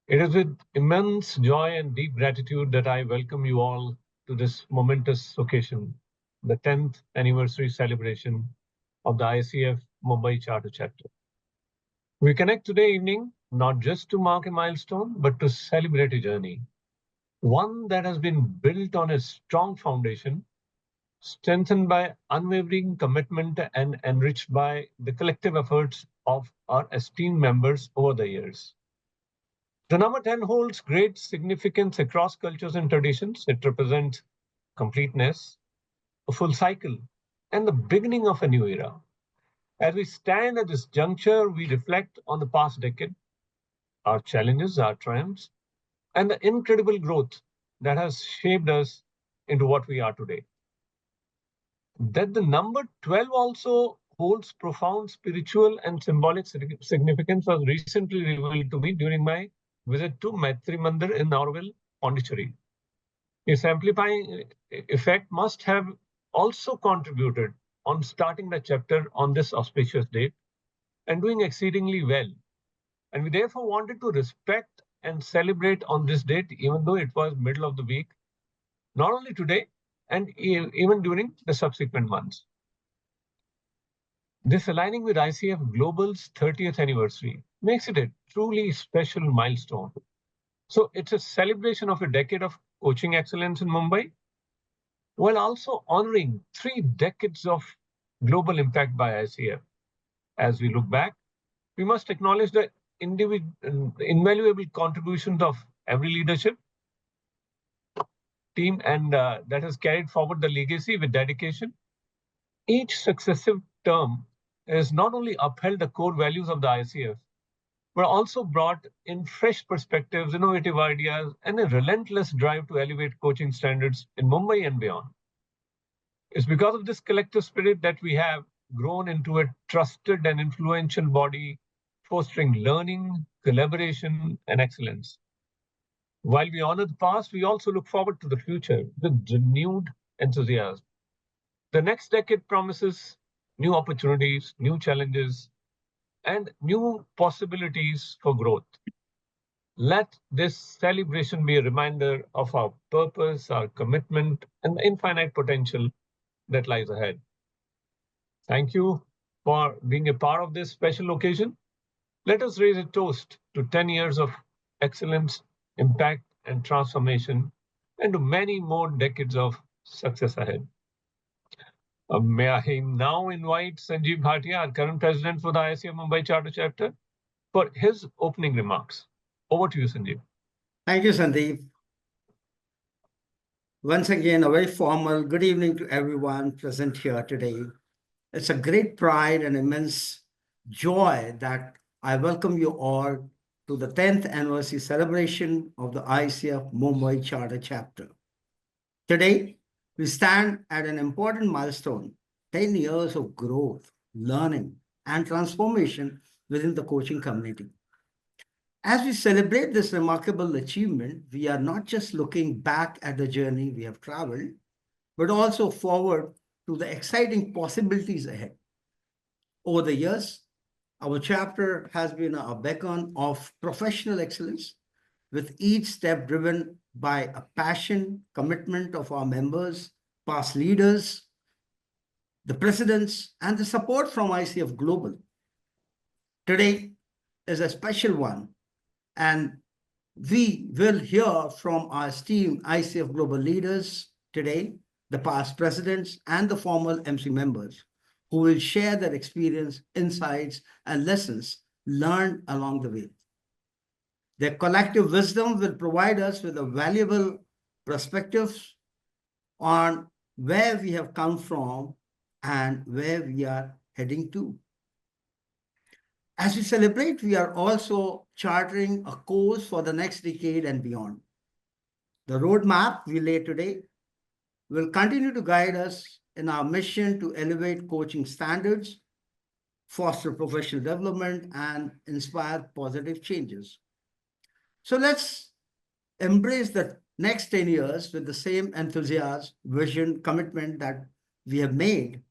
It is with immense joy and deep gratitude that I welcome you all to this momentous occasion, the 10th anniversary celebration of the ICF Mumbai Charter Chapter. We connect today evening not just to mark a milestone, but to celebrate a journey, one that has been built on a strong foundation, strengthened by unwavering commitment and enriched by the collective efforts of our esteemed members over the years. The number 10 holds great significance across cultures and traditions. It represents completeness, a full cycle, and the beginning of a new era. As we stand at this juncture, we reflect on the past decade, our challenges, our triumphs, and the incredible growth that has shaped us into what we are today. That the number 12 also holds profound spiritual and symbolic significance was recently revealed to me during my visit to Maitri Mandir in Norwell, Pondicherry. Its amplifying effect must have also contributed on starting the chapter on this auspicious date and doing exceedingly well. And we therefore wanted to respect and celebrate on this date, even though it was middle of the week, not only today, and even during the subsequent months. This aligning with ICF Global's 30th anniversary makes it a truly special milestone. So it's a celebration of a decade of coaching excellence in Mumbai, while also honoring 3 decades of global impact by ICF. As we look back, we must acknowledge the invaluable contributions of every leadership team and that has carried forward the legacy with dedication. Each successive term has not only upheld the core values of the ICF, but also brought in fresh perspectives, innovative ideas, and a relentless drive to elevate coaching standards in Mumbai and beyond. It's because of this collective spirit that we have grown into a trusted and influential body, fostering learning, collaboration, and excellence. While we honor the past, we also look forward to the future with renewed enthusiasm. The next decade promises new opportunities, new challenges, and new possibilities for growth. Let this celebration be a reminder of our purpose, our commitment, and the infinite potential that lies ahead. Thank you for being a part of this special occasion. Let us raise a toast to 10 years of excellence, impact, and transformation, and to many more decades of success ahead. May I now invite Sanjeev Bhatia, our current president for the ICF Mumbai Charter Chapter, for his opening remarks. Over to you, Sanjeev. Thank you, Sandeep. Once again, a very formal good evening to everyone present here today. It's a great pride and immense joy that I welcome you all to the 10th anniversary celebration of the ICF Mumbai Charter Chapter. Today, we stand at an important milestone, 10 years of growth, learning, and transformation within the coaching community. As we celebrate this remarkable achievement, we are not just looking back at the journey we have traveled, but also forward to the exciting possibilities ahead. Over the years, our chapter has been a beacon of professional excellence, with each step driven by a passion, commitment of our members, past leaders, the presidents, and the support from ICF Global. Today is a special one, and we will hear from our esteemed ICF Global leaders today, the past presidents and the former MC members, who will share their experience, insights, and lessons learned along the way. Their collective wisdom will provide us with a valuable perspective on where we have come from and where we are heading to. As we celebrate, we are also charting a course for the next decade and beyond. The roadmap we lay today will continue to guide us in our mission to elevate coaching standards, foster professional development, and inspire positive changes. So let's embrace the next 10 years with the same enthusiasm, vision, commitment that we have made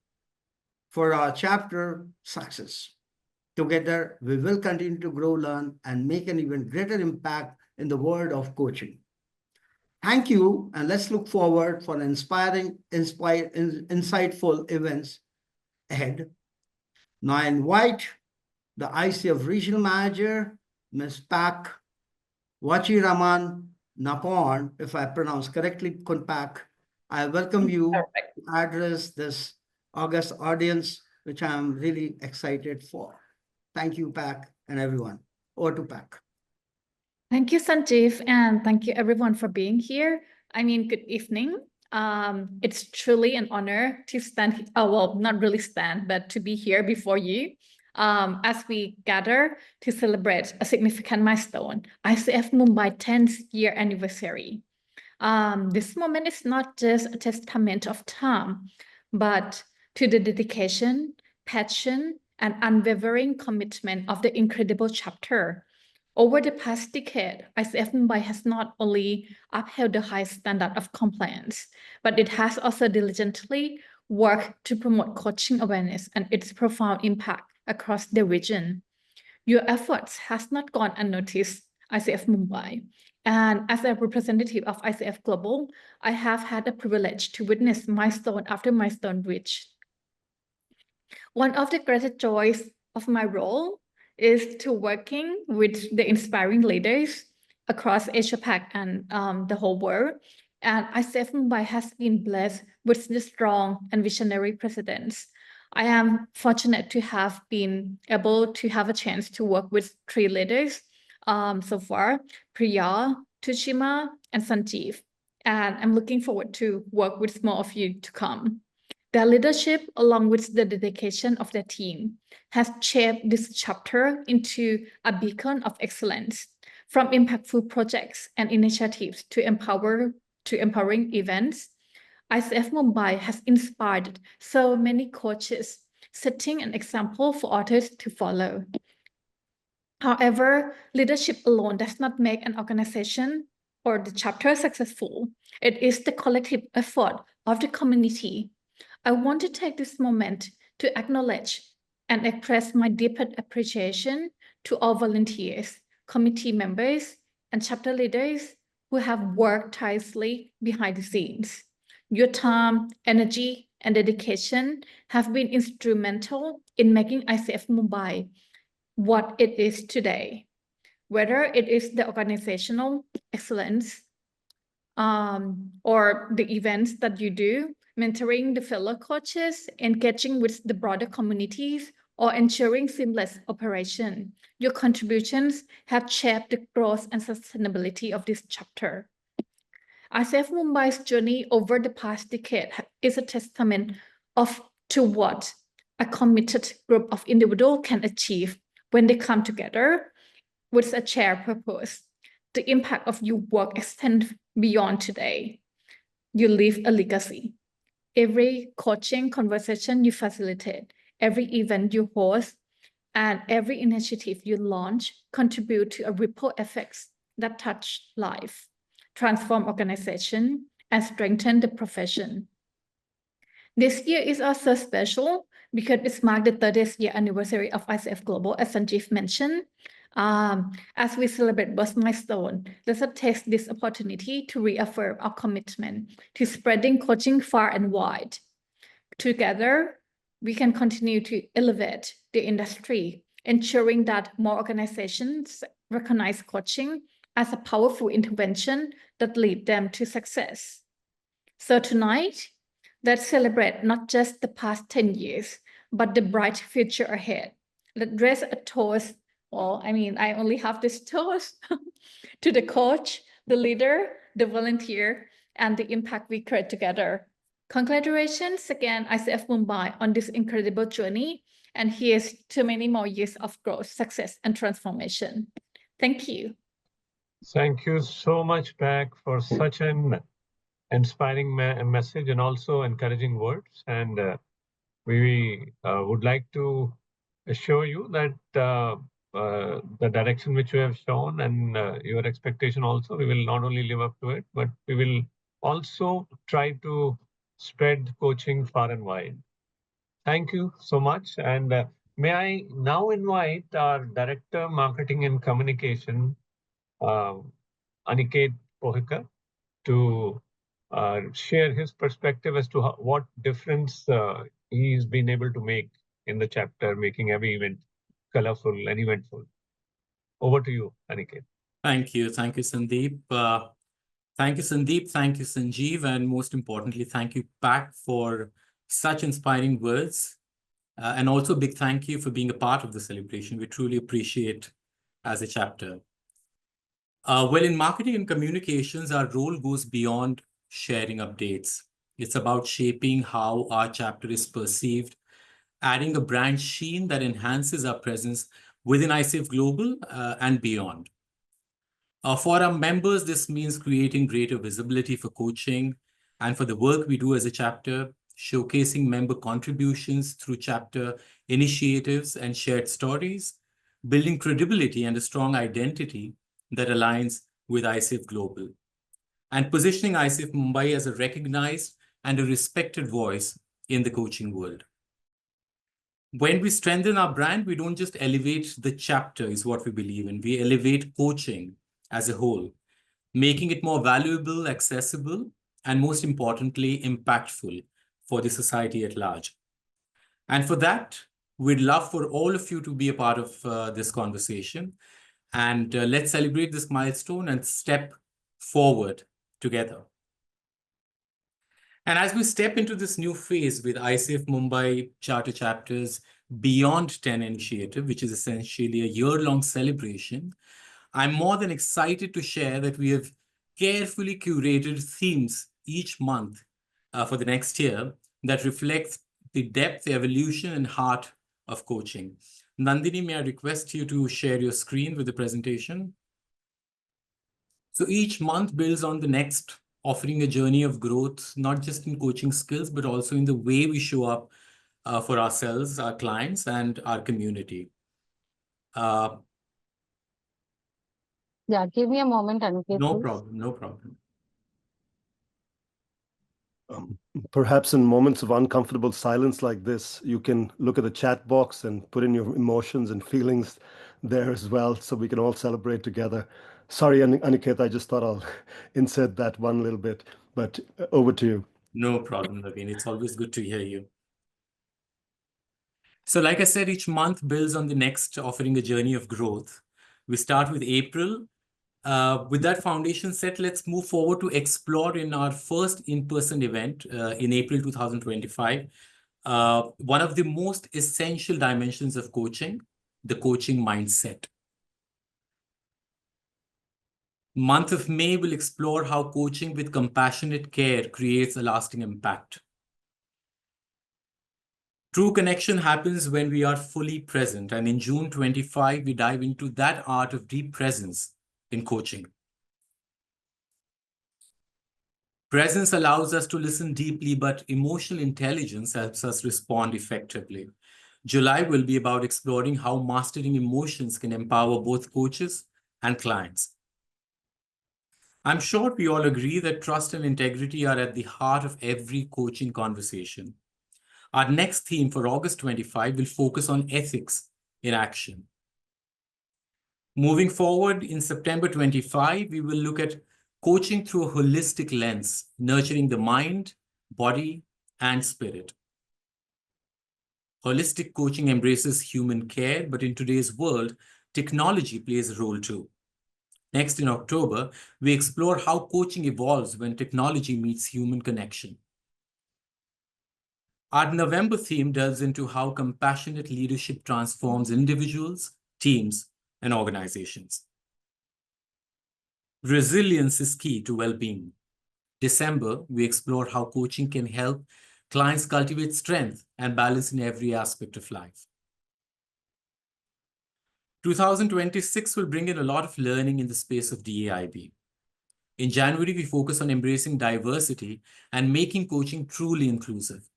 for our chapter success. Together, we will continue to grow, learn, and make an even greater impact in the world of coaching. Thank you, and let's look forward for insightful events ahead. Now I invite the ICF Regional Manager, Ms. Pak Vachiraman Napon, if I pronounce correctly, Kunpak. I welcome you to address this August audience, which I'm really excited for. Thank you, Pak, and everyone. Over to Pak. Thank you, Sanjeev, and thank you everyone for being here. Good evening. It's truly an honor to stand, well, not really stand, but to be here before you as we gather to celebrate a significant milestone, ICF Mumbai 10th year anniversary. This moment is not just a testament of time, but to the dedication, passion, and unwavering commitment of the incredible chapter. Over the past decade, ICF Mumbai has not only upheld the high standard of compliance, but it has also diligently worked to promote coaching awareness and its profound impact across the region. Your efforts has not gone unnoticed, ICF Mumbai. And as a representative of ICF Global, I have had the privilege to witness milestone after milestone reached. One of the greatest joys of my role is to working with the inspiring leaders across Asia Pac and the whole world. And ICF Mumbai has been blessed with the strong and visionary presidents. I am fortunate to have been able to have a chance to work with 3 leaders so far, Priya, Tushima, and Sanjeev. And I'm looking forward to work with more of you to come. Their leadership, along with the dedication of their team, has shaped this chapter into a beacon of excellence, from impactful projects and initiatives to empowering events. ICF Mumbai has inspired so many coaches, setting an example for others to follow. However, leadership alone does not make an organization or the chapter successful. It is the collective effort of the community. I want to take this moment to acknowledge and express my deepest appreciation to all volunteers, committee members, and chapter leaders who have worked tirelessly behind the scenes. Your time, energy, and dedication have been instrumental in making ICF Mumbai what it is today. Whether it is the organizational excellence or the events that you do, mentoring the fellow coaches, engaging with the broader communities, or ensuring seamless operation. Your contributions have shaped the growth and sustainability of this chapter. ICF Mumbai's journey over the past decade is a testament to what a committed group of individuals can achieve when they come together with a shared purpose. The impact of your work extends beyond today. You leave a legacy. Every coaching conversation you facilitate, every event you host, and every initiative you launch contribute to a ripple effects that touch life, transform organization, and strengthen the profession. This year is also special because it's marked the 30th year anniversary of ICF Global, as Sanjeev mentioned. As we celebrate this milestone, let's take this opportunity to reaffirm our commitment to spreading coaching far and wide. Together, we can continue to elevate the industry, ensuring that more organizations recognize coaching as a powerful intervention that lead them to success. So tonight, let's celebrate not just the past 10 years, but the bright future ahead. Let's raise a toast. Well, I only have this toast to the coach, the leader, the volunteer, and the impact we create together. Congratulations again, ICF Mumbai, on this incredible journey. And here's to many more years of growth, success, and transformation. Thank you. Thank you so much, Pak, for such an inspiring message and also encouraging words. And we would like to assure you that the direction which you have shown and your expectation also, we will not only live up to it, but we will also try to spread coaching far and wide. Thank you so much. And may I now invite our Director, Marketing and Communication, Aniket Pohika to share his perspective as to what difference he's been able to make in the chapter, making every event colorful and eventful. Over to you, Aniket. Thank you. Thank you, Sandeep. Thank you, Sandeep. Thank you, Sanjeev. And most importantly, thank you, Pak, for such inspiring words. And also a big thank you for being a part of the celebration. We truly appreciate as a chapter. Well, in marketing and communications, our role goes beyond sharing updates. It's about shaping how our chapter is perceived, adding a brand sheen that enhances our presence within ICF Global and beyond. For our members, this means creating greater visibility for coaching and for the work we do as a chapter, showcasing member contributions through chapter initiatives and shared stories, building credibility and a strong identity that aligns with ICF Global, and positioning ICF Mumbai as a recognized and a respected voice in the coaching world. When we strengthen our brand, we don't just elevate the chapter, is what we believe in. We elevate coaching as a whole, making it more valuable, accessible, and most importantly, impactful for the society at large. And for that, we'd love for all of you to be a part of this conversation. And let's celebrate this milestone and step forward together. And as we step into this new phase with ICF Mumbai Charter Chapter's Beyond 10 initiative, which is essentially a year-long celebration, I'm more than excited to share that we have carefully curated themes each month for the next year that reflects the depth, evolution, and heart of coaching. Nandini, may I request you to share your screen with the presentation? So each month builds on the next, offering a journey of growth, not just in coaching skills, but also in the way we show up for ourselves, our clients, and our community. Yeah, give me a moment, Aniket, No please. problem, no problem. Perhaps in moments of uncomfortable silence like this, you can look at the chat box and put in your emotions and feelings there as well, so we can all celebrate together. Sorry, Aniket, I just thought I'll insert that one little bit, but over to you. No problem, Naveen. It's always good to hear you. So like I said, each month builds on the next, offering a journey of growth. We start with April. With that foundation set, let's move forward to explore in our first in-person event in April 2025, one of the most essential dimensions of coaching, the coaching mindset. Month of May will explore how coaching with compassionate care creates a lasting impact. True connection happens when we are fully present, and in June 25, we dive into that art of deep presence in coaching. Presence allows us to listen deeply, but emotional intelligence helps us respond effectively. July will be about exploring how mastering emotions can empower both coaches and clients. I'm sure we all agree that trust and integrity are at the heart of every coaching conversation. Our next theme for August 25 will focus on ethics in action. Moving forward, in September 25, we will look at coaching through a holistic lens, nurturing the mind, body, and spirit. Holistic coaching embraces human care, but in today's world, technology plays a role too. Next, in October, we explore how coaching evolves when technology meets human connection. Our November theme delves into how compassionate leadership transforms individuals, teams, and organizations. Resilience is key to well-being. December, we explore how coaching can help clients cultivate strength and balance in every aspect of life. 2026 will bring in a lot of learning in the space of DAIB. In January, we focus on embracing diversity and making coaching truly inclusive.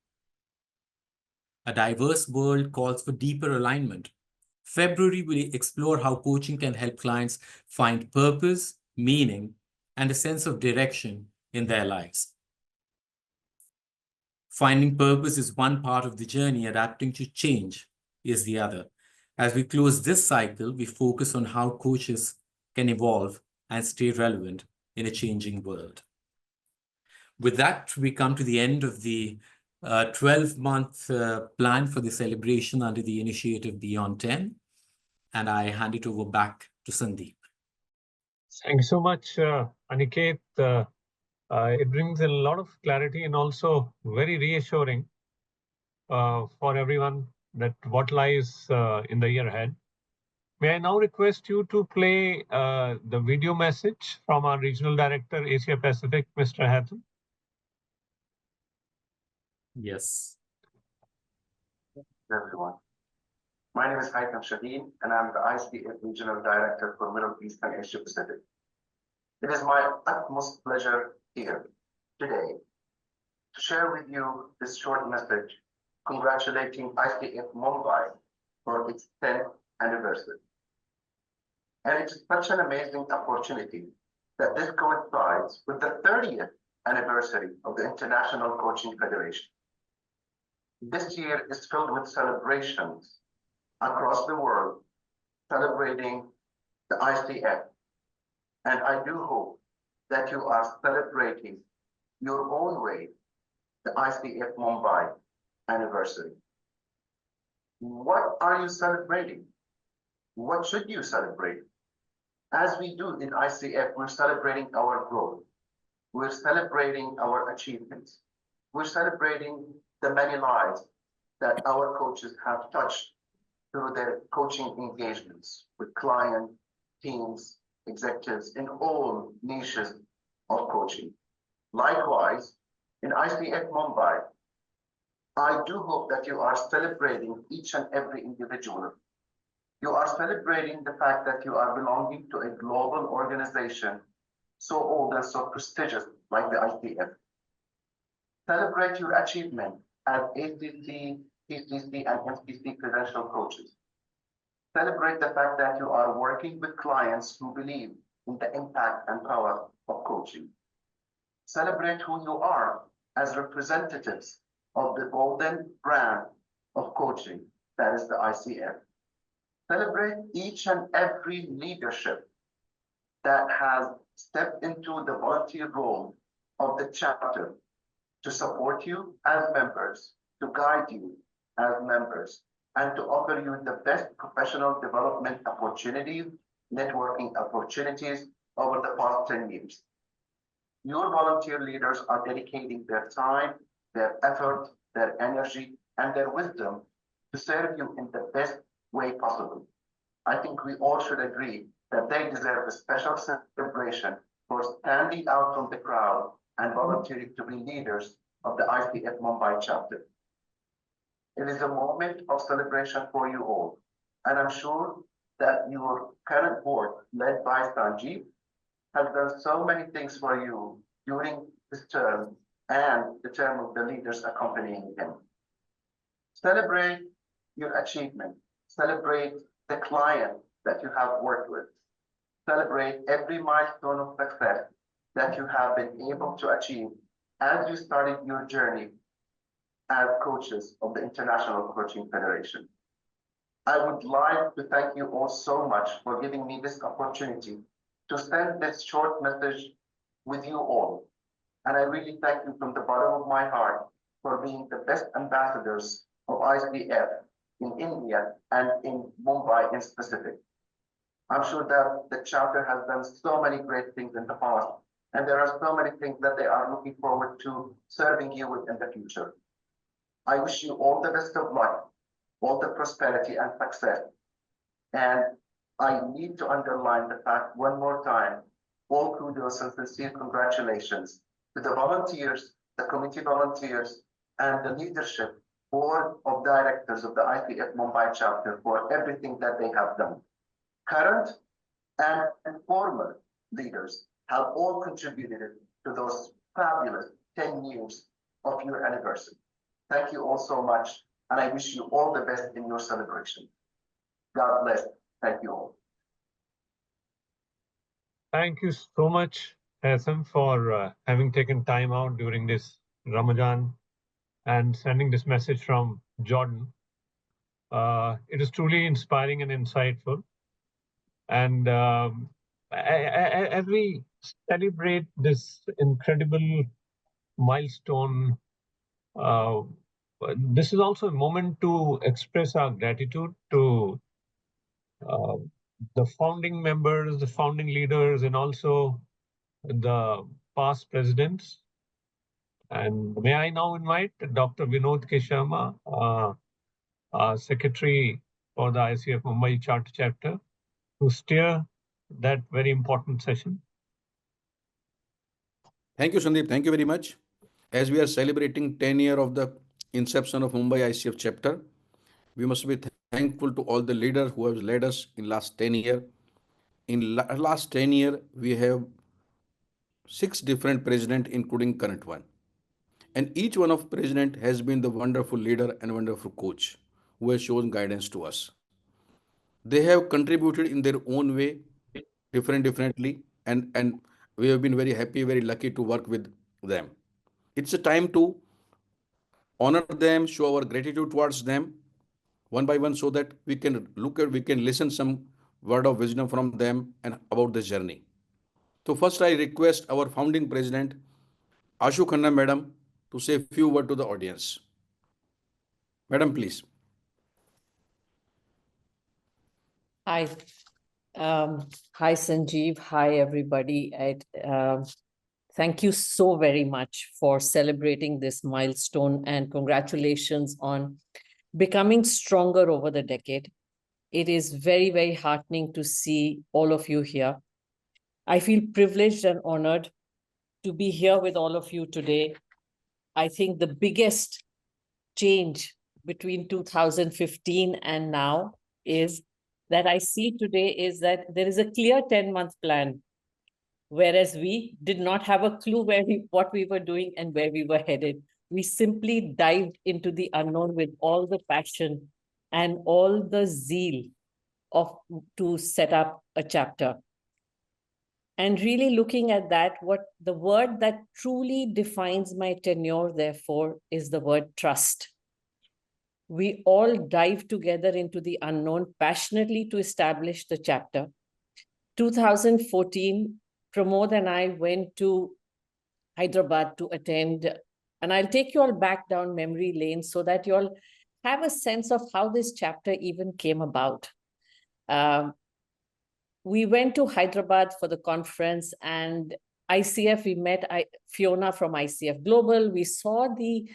A diverse world calls for deeper alignment. February, we explore how coaching can help clients find purpose, meaning, and a sense of direction in their lives. Finding purpose is one part of the journey, adapting to change is the other. As we close this cycle, we focus on how coaches can evolve and stay relevant in a changing world. With that, we come to the end of the 12-month plan for the celebration under the initiative Beyond 10. And I hand it over back to Sandeep. Thank you so much, Aniket. It brings a lot of clarity and also very reassuring for everyone that what lies in the year ahead. May I now request you to play the video message from our Regional Director, Asia Pacific, Mr. Hatham? Yes. Everyone. My name is Haitham Shaheen, and I'm the ICF Regional Director for Middle East and Asia Pacific. It is my utmost pleasure here today to share with you this short message congratulating ICF Mumbai for its 10th anniversary. And it's such an amazing opportunity that this coincides with the 30th anniversary of the International Coaching Federation. This year is filled with celebrations across the world, celebrating the ICF. And I do hope that you are celebrating your own way the ICF Mumbai anniversary. What are you celebrating? What should you celebrate? As we do in ICF, we're celebrating our growth. We're celebrating our achievements. We're celebrating the many lives that our coaches have touched through their coaching engagements with clients, teams, executives in all niches of coaching. Likewise, in ICF Mumbai, I do hope that you are celebrating each and every individual. You are celebrating the fact that you are belonging to a global organization so old and so prestigious like the ICF. Celebrate your achievement as ACC, PCC, and MCC credential coaches. Celebrate the fact that you are working with clients who believe in the impact and power of coaching. Celebrate who you are as representatives of the golden brand of coaching, that is the ICF. Celebrate each and every leadership that has stepped into the volunteer role of the chapter to support you as members, to guide you as members, and to offer you the best professional development opportunities, networking opportunities over the past 10 years. Your volunteer leaders are dedicating their time, their effort, their energy, and their wisdom to serve you in the best way possible. I think we all should agree that they deserve a special celebration for standing out from the crowd and volunteering to be leaders of the ICF Mumbai chapter. It is a moment of celebration for you all, and I'm sure that your current board, led by Sanjeev, has done so many things for you during this term and the term of the leaders accompanying him. Celebrate your achievement. Celebrate the client that you have worked with. Celebrate every milestone of success that you have been able to achieve as you started your journey as coaches of the International Coaching Federation. I would like to thank you all so much for giving me this opportunity to send this short message with you all. And I really thank you from the bottom of my heart for being the best ambassadors of ICF in India and in Mumbai in specific. I'm sure that the chapter has done so many great things in the past, and there are so many things that they are looking forward to serving you with in the future. I wish you all the best of luck, all the prosperity and success. And I need to underline the fact one more time, all kudos and sincere congratulations to the volunteers, the committee volunteers, and the leadership board of directors of the ICF Mumbai chapter for everything that they have done. Current and former leaders have all contributed to those fabulous 10 years of your anniversary. Thank you all so much, and I wish you all the best in your celebration. God bless. Thank you all. Thank you so much, Hatham, for having taken time out during this Ramadan and sending this message from Jordan. It is truly inspiring and insightful. And as we celebrate this incredible milestone, this is also a moment to express our gratitude to the founding members, the founding leaders, and also the past presidents. And may I now invite Dr. Vinod K. Sharma, Secretary for the ICF Mumbai Charter Chapter, to steer that very important session. Thank you, Sandeep. Thank you very much. As we are celebrating 10 years of the inception of Mumbai ICF chapter, we must be thankful to all the leaders who have led us in last 10 years. In last 10 years, we have 6 different presidents, including current one. And each one of president has been the wonderful leader and wonderful coach who has shown guidance to us. They have contributed in their own way, differently, and we have been very happy, very lucky to work with them. It's a time to honor them, show our gratitude towards them one by one, so that we can listen some word of wisdom from them and about this journey. So first I request our founding president, Ashu Khanna Madam, to say a few words to the audience. Madam, please. Hi. Hi, Sanjeev. Hi, everybody. Thank you so very much for celebrating this milestone, and congratulations on becoming stronger over the decade. It is very, very heartening to see all of you here. I feel privileged and honored to be here with all of you today. I think the biggest change between 2015 and now is that I see today is that there is a clear 10-month plan, whereas we did not have a clue what we were doing and where we were headed. We simply dived into the unknown with all the passion and all the zeal to set up a chapter. And really looking at that, what the word that truly defines my tenure, therefore, is the word trust. We all dive together into the unknown passionately to establish the chapter. 2014, Pramod and I went to Hyderabad to attend, and I'll take you all back down memory lane so that you all have a sense of how this chapter even came about. We went to Hyderabad for the conference, and ICF, we met Fiona from ICF Global. We saw the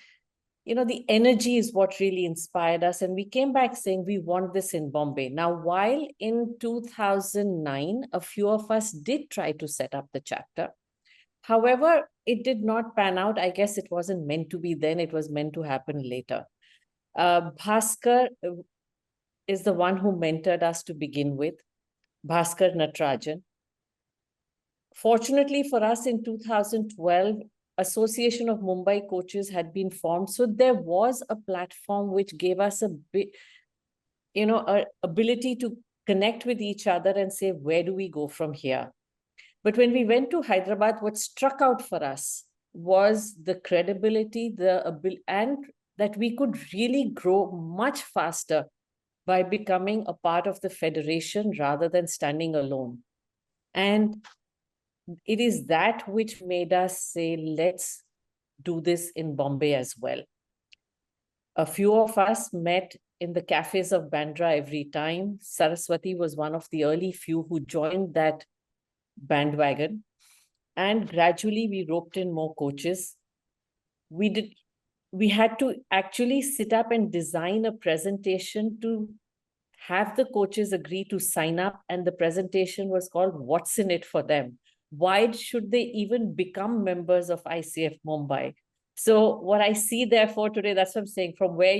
energy is what really inspired us. And we came back saying, we want this in Bombay. Now, while in 2009, a few of us did try to set up the chapter. However, it did not pan out. I guess it wasn't meant to be then. It was meant to happen later. Bhaskar is the one who mentored us to begin with, Bhaskar Natarajan. Fortunately for us, in 2012, Association of Mumbai Coaches had been formed. So there was a platform which gave us a ability to connect with each other and say, where do we go from here? But when we went to Hyderabad, what struck out for us was the credibility, and that we could really grow much faster by becoming a part of the federation rather than standing alone. And it is that which made us say, let's do this in Bombay as well. A few of us met in the cafes of Bandra every time. Saraswati was one of the early few who joined that bandwagon. And gradually we roped in more coaches. We had to actually sit up and design a presentation to have the coaches agree to sign up. And the presentation was called What's in It for Them? Why should they even become members of ICF Mumbai? So what I see therefore today, that's what I'm saying, from where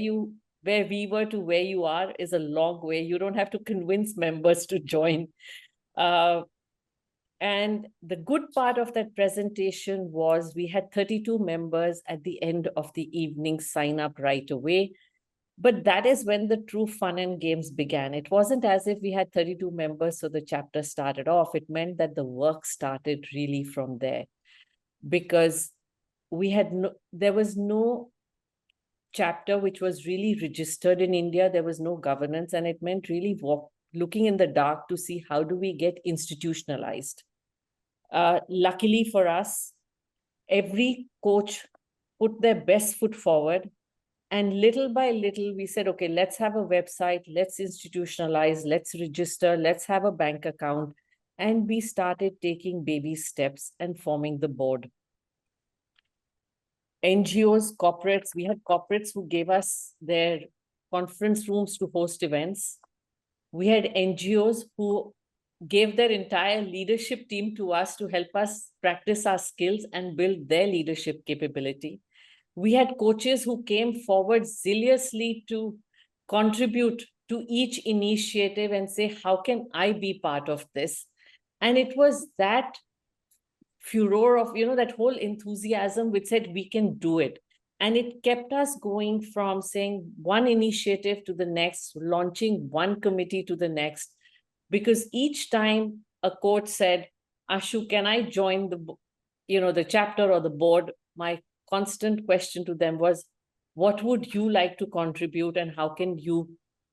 we were to where you are is a long way. You don't have to convince members to join. And the good part of that presentation was we had 32 members at the end of the evening sign up right away. But that is when the true fun and games began. It wasn't as if we had 32 members, so the chapter started off. It meant that the work started really from there, because there was no chapter which was really registered in India. There was no governance, and it meant really looking in the dark to see how do we get institutionalized. Luckily for us, every coach put their best foot forward. And little by little, we said, okay, let's have a website, let's institutionalize, let's register, let's have a bank account. And we started taking baby steps and forming the board. NGOs, corporates, we had corporates who gave us their conference rooms to host events. We had NGOs who gave their entire leadership team to us to help us practice our skills and build their leadership capability. We had coaches who came forward zealously to contribute to each initiative and say, how can I be part of this? And it was that furor of, that whole enthusiasm which said we can do it. And it kept us going from saying one initiative to the next, launching one committee to the next, because each time a coach said, Ashu, can I join the chapter or the board? My constant question to them was, what would you like to contribute and how can you,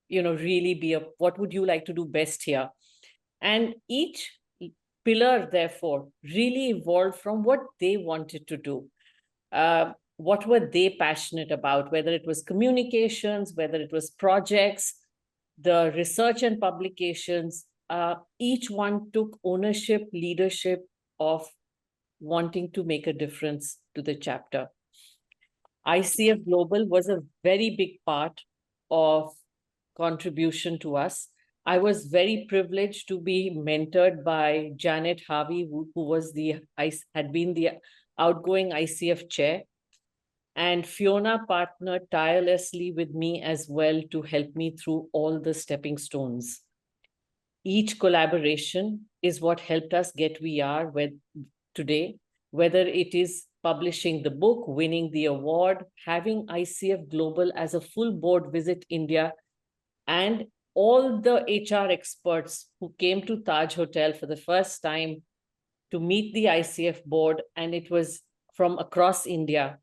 really what would you like to do best here? And each pillar, therefore, really evolved from what they wanted to do. What were they passionate about, whether it was communications, whether it was projects, the research and publications, each one took ownership, leadership of wanting to make a difference to the chapter. ICF Global was a very big part of contribution to us. I was very privileged to be mentored by Janet Harvey, who had been the outgoing ICF chair. And Fiona partnered tirelessly with me as well to help me through all the stepping stones. Each collaboration is what helped us get we are today, whether it is publishing the book, winning the award, having ICF Global as a full board visit India, and all the HR experts who came to Taj Hotel for the first time to meet the ICF board, and it was from across India.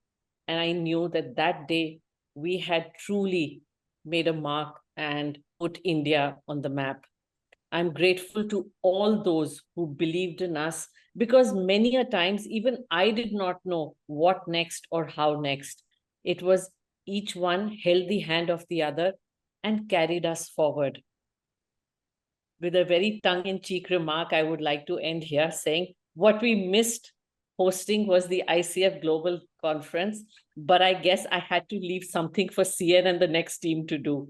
And I knew that that day we had truly made a mark and put India on the map. I'm grateful to all those who believed in us, because many a times even I did not know what next or how next. It was each one held the hand of the other and carried us forward. With a very tongue-in-cheek remark, I would like to end here saying what we missed hosting was the ICF Global Conference, but I guess I had to leave something for CN and the next team to do.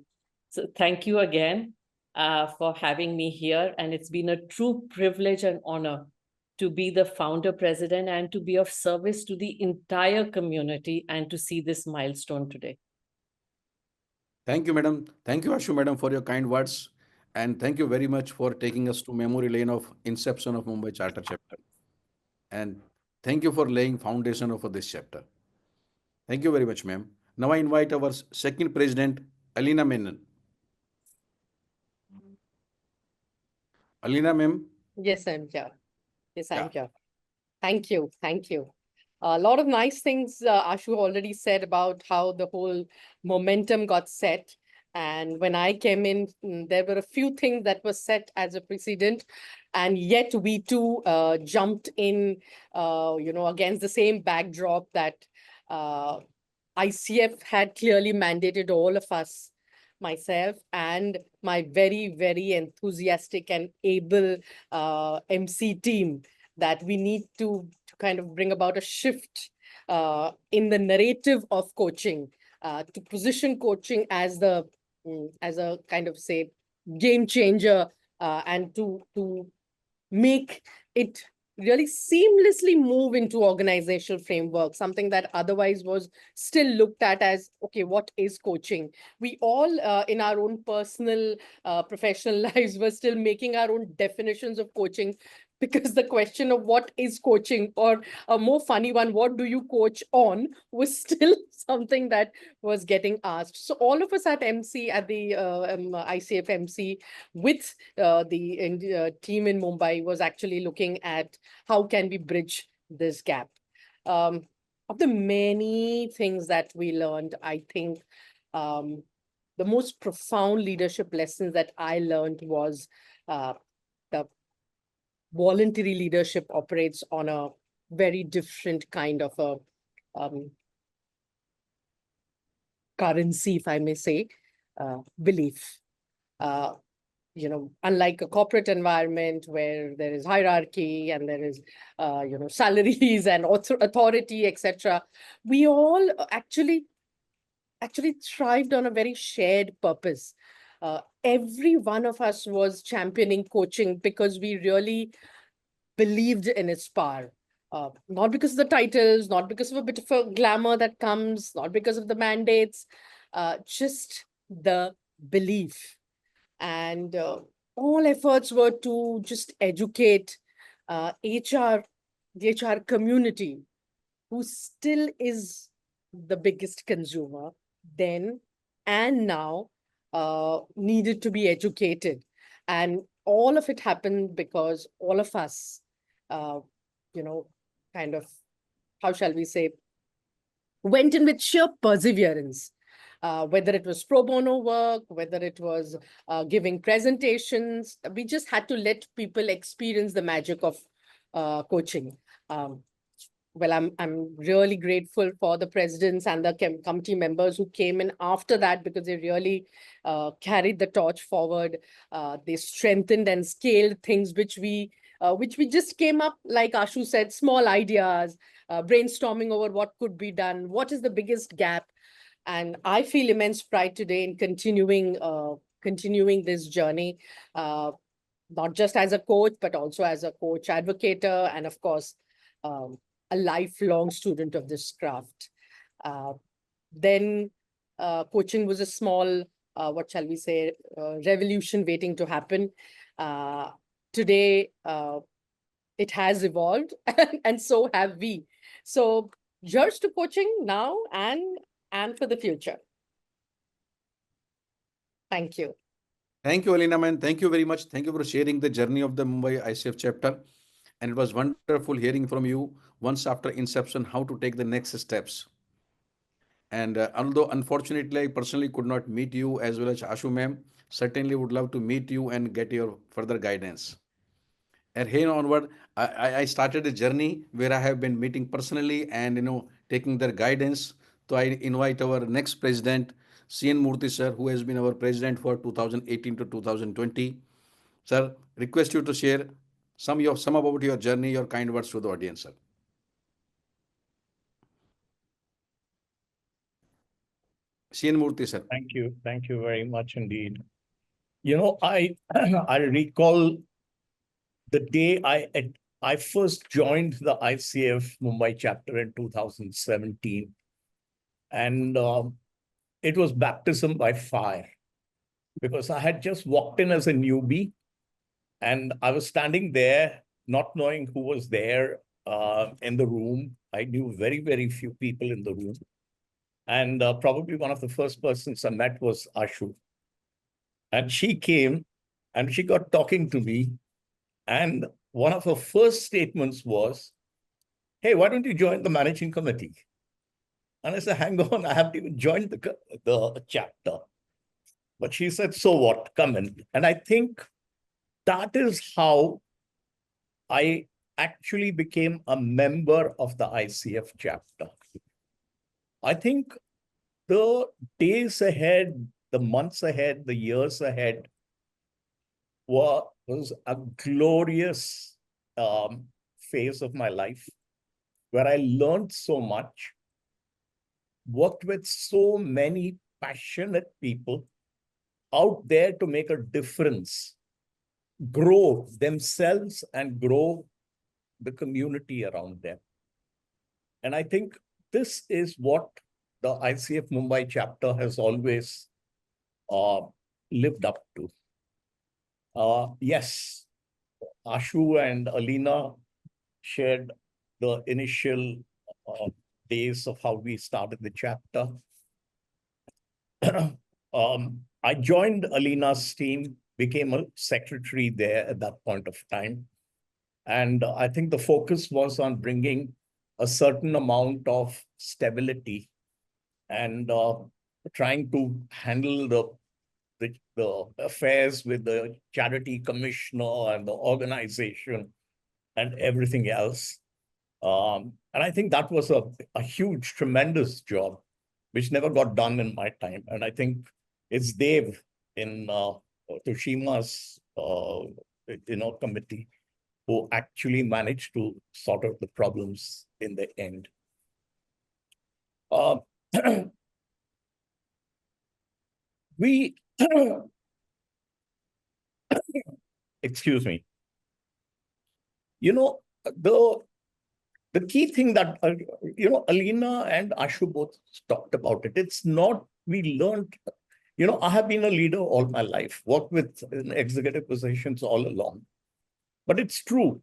So thank you again for having me here. And it's been a true privilege and honor to be the founder president and to be of service to the entire community and to see this milestone today. Thank you, madam. Thank you, Ashu, madam, for your kind words. And thank you very much for taking us to memory lane of inception of Mumbai Charter Chapter. And thank you for laying foundation of this chapter. Thank you very much, ma'am. Now I invite our second president, Alina Menon. Alina, ma'am. Yes, I'm here. Yes, I'm Yeah. here. Thank you. Thank you. A lot of nice things Ashu already said about how the whole momentum got set. And when I came in, there were a few things that were set as a precedent. And yet we too jumped in, against the same backdrop that ICF had clearly mandated all of us, myself and my very, very enthusiastic and able MC team, that we need to kind of bring about a shift in the narrative of coaching, to position coaching as a kind of, say, game changer, and to make it really seamlessly move into organizational framework, something that otherwise was still looked at as, okay, what is coaching? We all in our own personal, professional lives were still making our own definitions of coaching, because the question of what is coaching, or a more funny one, what do you coach on, was still something that was getting asked. So all of us at MC, at the ICF MC, with the team in Mumbai, was actually looking at how can we bridge this gap. Of the many things that we learned, I think the most profound leadership lessons that I learned was the voluntary leadership operates on a very different kind of a currency, if I may say, belief. Unlike a corporate environment where there is hierarchy and there is, salaries and authority, etc., we all actually thrived on a very shared purpose. Every one of us was championing coaching because we really believed in its power. Not because of the titles, not because of a bit of a glamour that comes, not because of the mandates, just the belief. And all efforts were to just educate the HR community, who still is the biggest consumer then and now, needed to be educated. And all of it happened because all of us, kind of, how shall we say, went in with sheer perseverance. Whether it was pro bono work, whether it was giving presentations, we just had to let people experience the magic of coaching. Well, I'm really grateful for the presidents and the committee members who came in after that, because they really carried the torch forward. They strengthened and scaled things which we just came up, like Ashu said, small ideas, brainstorming over what could be done, what is the biggest gap. And I feel immense pride today in continuing this journey, not just as a coach, but also as a coach advocator, and of course, a lifelong student of this craft. Then coaching was a small, what shall we say, revolution waiting to happen. Today, it has evolved, and so have we. So here's to coaching now and for the future. Thank you. Thank you, Alina, man. Thank you very much. Thank you for sharing the journey of the Mumbai ICF chapter. And it was wonderful hearing from you once after inception, how to take the next steps. And although unfortunately, I personally could not meet you as well as Ashu ma'am, certainly would love to meet you and get your further guidance. And here onward, I started a journey where I have been meeting personally and taking their guidance. So I invite our next president, CN Murthy sir, who has been our president for 2018 to 2020. Sir, request you to share some about your journey, your kind words to the audience, sir. CN Murthy sir. Thank you very much indeed. I I recall the day I first joined the ICF Mumbai chapter in 2017, and it was baptism by fire, because I had just walked in as a newbie, and I was standing there not knowing who was there in the room. I knew very, very few people in the room. And probably one of the first persons I met was Ashu. And she came and she got talking to me. And one of her first statements was, "Hey, why don't you join the managing committee?" And I said, "Hang on, I haven't even joined the chapter." But she said, "So what? Come in." And I think that is how I actually became a member of the ICF chapter. I think the days ahead, the months ahead, the years ahead was a glorious phase of my life, where I learned so much, worked with so many passionate people out there to make a difference, grow themselves and grow the community around them. And I think this is what the ICF Mumbai chapter has always lived up to. Yes, Ashu and Alina shared the initial days of how we started the chapter. I joined Alina's team, became a secretary there at that point of time. And I think the focus was on bringing a certain amount of stability and trying to handle the affairs with the charity commissioner and the organization and everything else. And I think that was a huge, tremendous job, which never got done in my time. And I think it's Dave in Toshima's committee who actually managed to sort out the problems in the end. We, excuse me, the key thing that, Alina and Ashu both talked about it. It's not, we learned, I have been a leader all my life, worked with in executive positions all along. But it's true,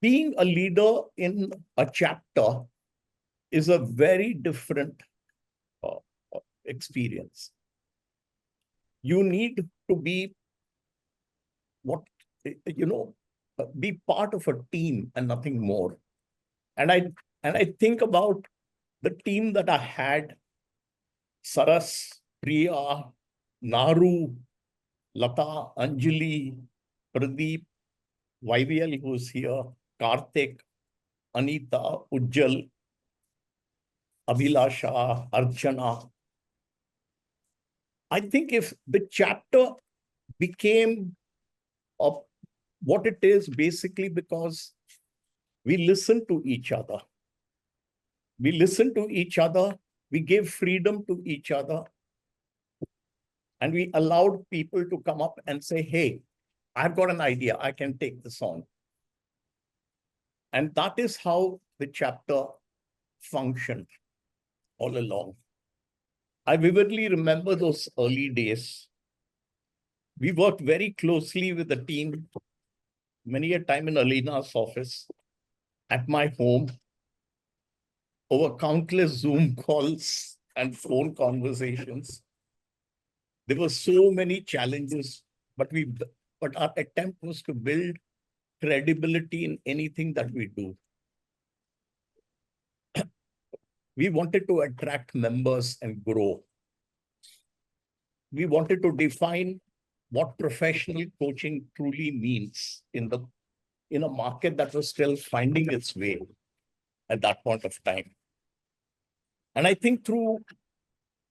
being a leader in a chapter is a very different experience. You need to be be part of a team and nothing more. And I think about the team that I had: Saras, Priya, Naru, Lata, Anjali, Pradeep, YVL, who's here, Karthik, Anita, Ujjal, Abhilasha, Archana. I think if the chapter became what it is, basically because we listen to each other. We listen to each other, we gave freedom to each other, and we allowed people to come up and say, hey, I've got an idea, I can take this on. And that is how the chapter functioned all along. I vividly remember those early days. We worked very closely with the team, many a time in Alina's office, at my home, over countless Zoom calls and phone conversations. There were so many challenges, but our attempt was to build credibility in anything that we do. We wanted to attract members and grow. We wanted to define what professional coaching truly means in a market that was still finding its way at that point of time. And I think through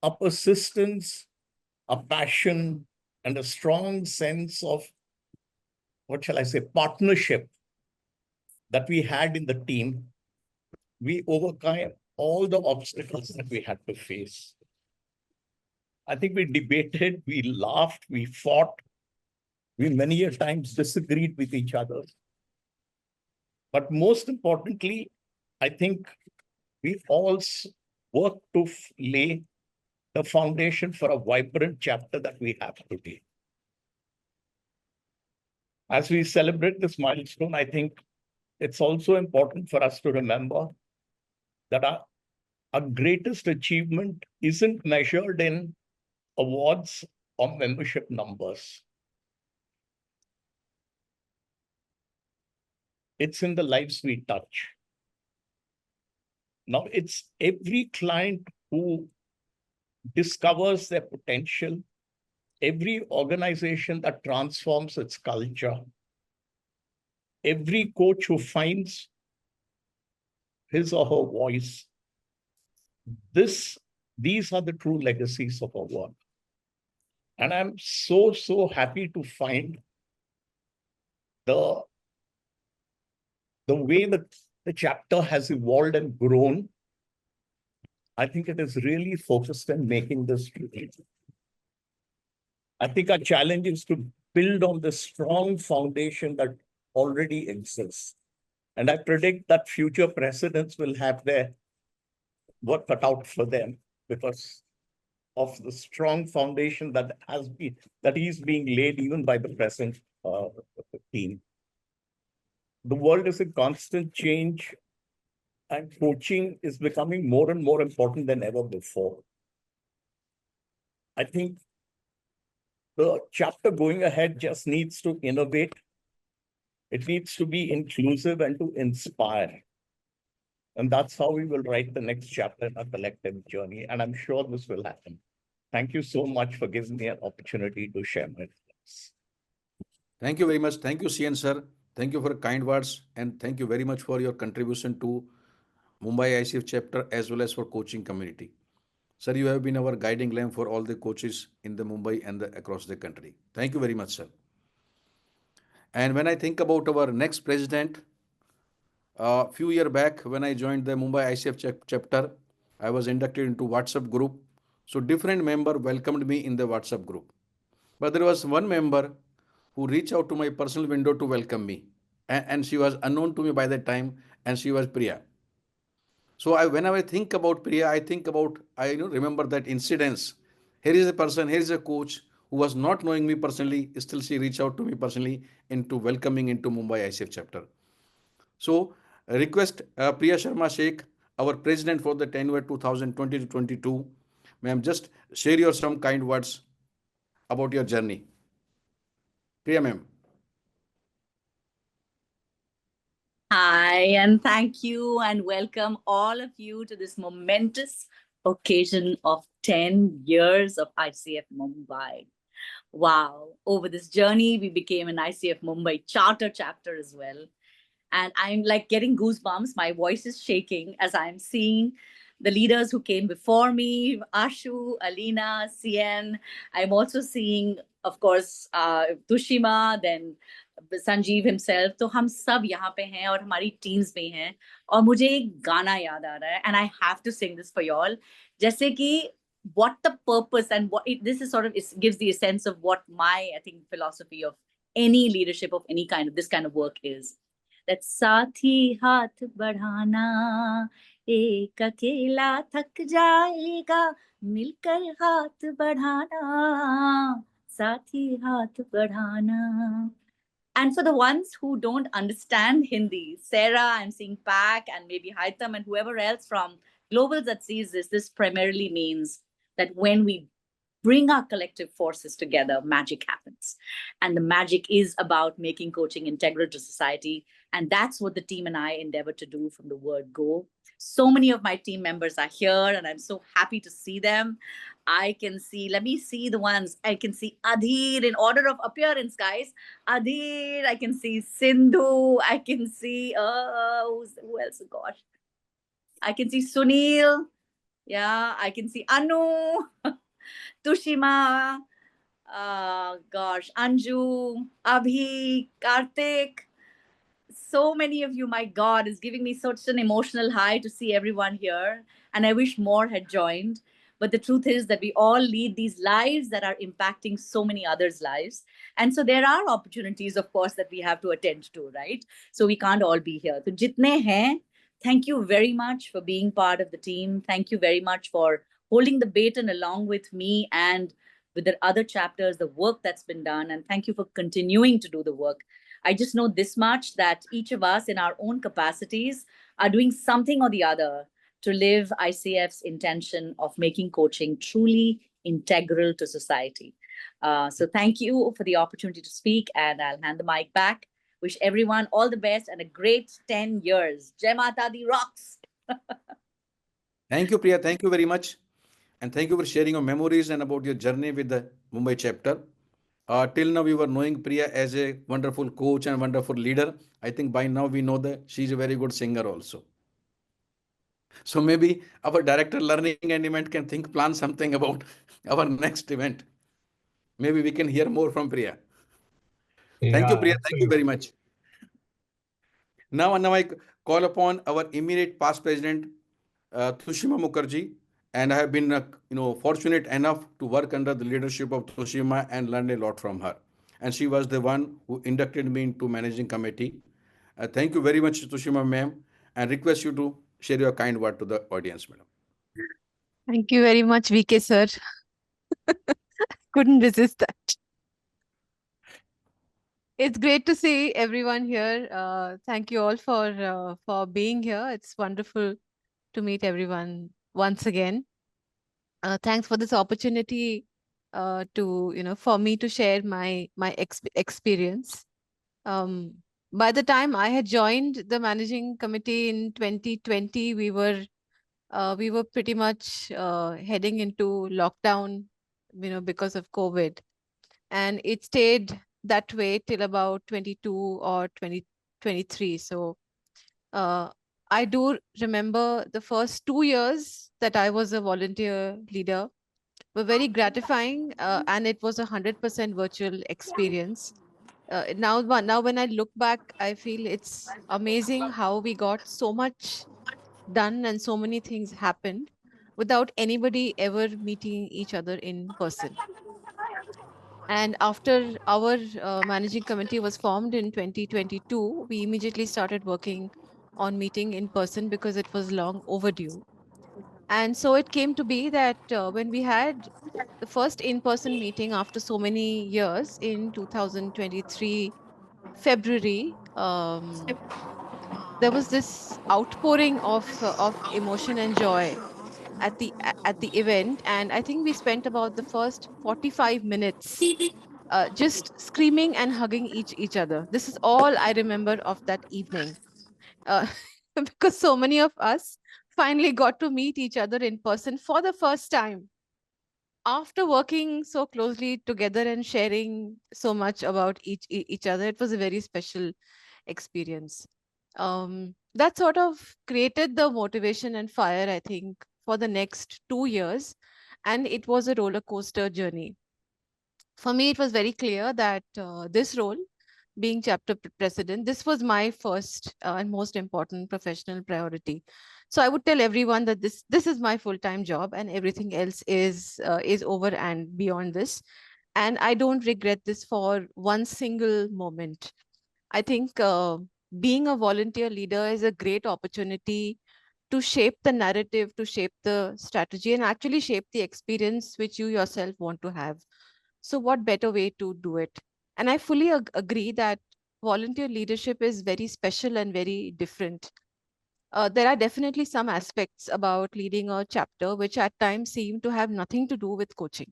a persistence, a passion, and a strong sense of, partnership that we had in the team, we overcame all the obstacles that we had to face. I think we debated, we laughed, we fought, we many a times disagreed with each other. But most importantly, I think we all worked to lay the foundation for a vibrant chapter that we have today. As we celebrate this milestone, I think it's also important for us to remember that our greatest achievement isn't measured in awards or membership numbers. It's in the lives we touch. Now, it's every client who discovers their potential, every organization that transforms its culture, every coach who finds his or her voice. These are the true legacies of our work. And I'm so, so happy to find the way that the chapter has evolved and grown. I think it is really focused on making this true. I think our challenge is to build on the strong foundation that already exists. And I predict that future presidents will have their work cut out for them because of the strong foundation that is being laid even by the present team. The world is in constant change, and coaching is becoming more and more important than ever before. I think the chapter going ahead just needs to innovate. It needs to be inclusive and to inspire. And that's how we will write the next chapter in our collective journey. And I'm sure this will happen. Thank you so much for giving me an opportunity to share my thoughts. Thank you very much. Thank you, CN sir. Thank you for kind words. And thank you very much for your contribution to Mumbai ICF chapter as well as for coaching community. Sir, you have been our guiding lamp for all the coaches in the Mumbai and across the country. Thank you very much, sir. And when I think about our next president, a few years back when I joined the Mumbai ICF chapter, I was inducted into WhatsApp group. So different member welcomed me in the WhatsApp group. But there was one member who reached out to my personal window to welcome me. And she was unknown to me by that time, and she was Priya. So whenever I think about Priya, I remember that incidents. Here is a person, here is a coach who was not knowing me personally, still she reached out to me personally into welcoming into Mumbai ICF chapter. So request Priya Sharma Sheikh, our president for the tenure 2020 to 22. Ma'am, just share your some kind words about your journey. Priya ma'am. Hi, and thank you and welcome all of you to this momentous occasion of 10 years of ICF Mumbai. Wow, over this journey, we became an ICF Mumbai Charter Chapter as well. And I'm like getting goosebumps. My voice is shaking as I'm seeing the leaders who came before me, Ashu, Alina, CN. I'm also seeing, of course, Tushima, then Sanjeev himself. तो हम सब यहाँ पे हैं और हमारी teams में हैं और मुझे एक गाना याद आ रहा है and I have to sing this for you all. जैसे कि what the purpose and what this is sort of gives the sense of what my I think philosophy of any leadership of any kind of this kind of work is. That साथी हाथ बढ़ाना एक अकेला थक जाएगा मिलकर हाथ बढ़ाना साथी हाथ बढ़ाना. And for the ones who don't understand Hindi, Sarah, I'm seeing Pak and maybe Haitam and whoever else from Globals that sees this primarily means that when we bring our collective forces together, magic happens. And the magic is about making coaching integral to society. And that's what the team and I endeavor to do from the word go. So many of my team members are here and I'm so happy to see them. I can see, let me see the ones. I can see Adhir in order of appearance, guys. Adhir, I can see Sindhu. I can see, who else? Gosh. I can see Sunil. Yeah, I can see Anu. Tushima, Anju, Abhi, Karthik. So many of you, my God, is giving me such an emotional high to see everyone here. And I wish more had joined. But the truth is that we all lead these lives that are impacting so many others' lives. And so there are opportunities, of course, that we have to attend to, right? So we can't all be here. So jitne hain, thank you very much for being part of the team. Thank you very much for holding the baton along with me and with the other chapters, the work that's been done. And thank you for continuing to do the work. I just know this much, that each of us in our own capacities are doing something or the other to live ICF's intention of making coaching truly integral to society. So thank you for the opportunity to speak, and I'll hand the mic back. Wish everyone all the best and a great 10 years. Jai Mata Di rocks. Thank you, Priya. Thank you very much. And thank you for sharing your memories and about your journey with the Mumbai chapter. Till now, we were knowing Priya as a wonderful coach and wonderful leader. I think by now we know that she's a very good singer also. So maybe our director learning and event can plan something about our next event. Maybe we can hear more from Priya. Thank you, Priya. Thank you very much. Now I call upon our immediate past president, Tushima Mukherjee, and I have been fortunate enough to work under the leadership of Tushima and learn a lot from her. And she was the one who inducted me into managing committee. Thank you very much, Tushima ma'am, and request you to share your kind word to the audience, madam. Thank you very much, VK sir. Couldn't resist that. It's great to see everyone here. Thank you all for being here. It's wonderful to meet everyone once again. Thanks for this opportunity for me to share my experience. by the time I had joined the managing committee in 2020, we were pretty much heading into lockdown, because of COVID. And it stayed that way till about 22 or 2023. So I do remember the first 2 years that I was a volunteer leader were very gratifying, and it was 100% virtual experience. Now when I look back, I feel it's amazing how we got so much done and so many things happened without anybody ever meeting each other in person. And after our managing committee was formed in 2022, we immediately started working on meeting in person because it was long overdue. And so it came to be that when we had the first in-person meeting after so many years in 2023 February, there was this outpouring of emotion and joy at the event, and I think we spent about the first 45 minutes just screaming and hugging each other. This is all I remember of that evening, uh, because so many of us finally got to meet each other in person for the first time after working so closely together and sharing so much about each other. It was a very special experience. That sort of created the motivation and fire, I think, for the next 2 years. And it was a roller coaster journey. For me, it was very clear that this role, being chapter president, this was my first and most important professional priority. So I would tell everyone that this is my full-time job, and everything else is over and beyond this. And I don't regret this for one single moment. I think being a volunteer leader is a great opportunity to shape the narrative, to shape the strategy, and actually shape the experience which you yourself want to have. So what better way to do it? And I fully agree that volunteer leadership is very special and very different. There are definitely some aspects about leading a chapter which at times seem to have nothing to do with coaching.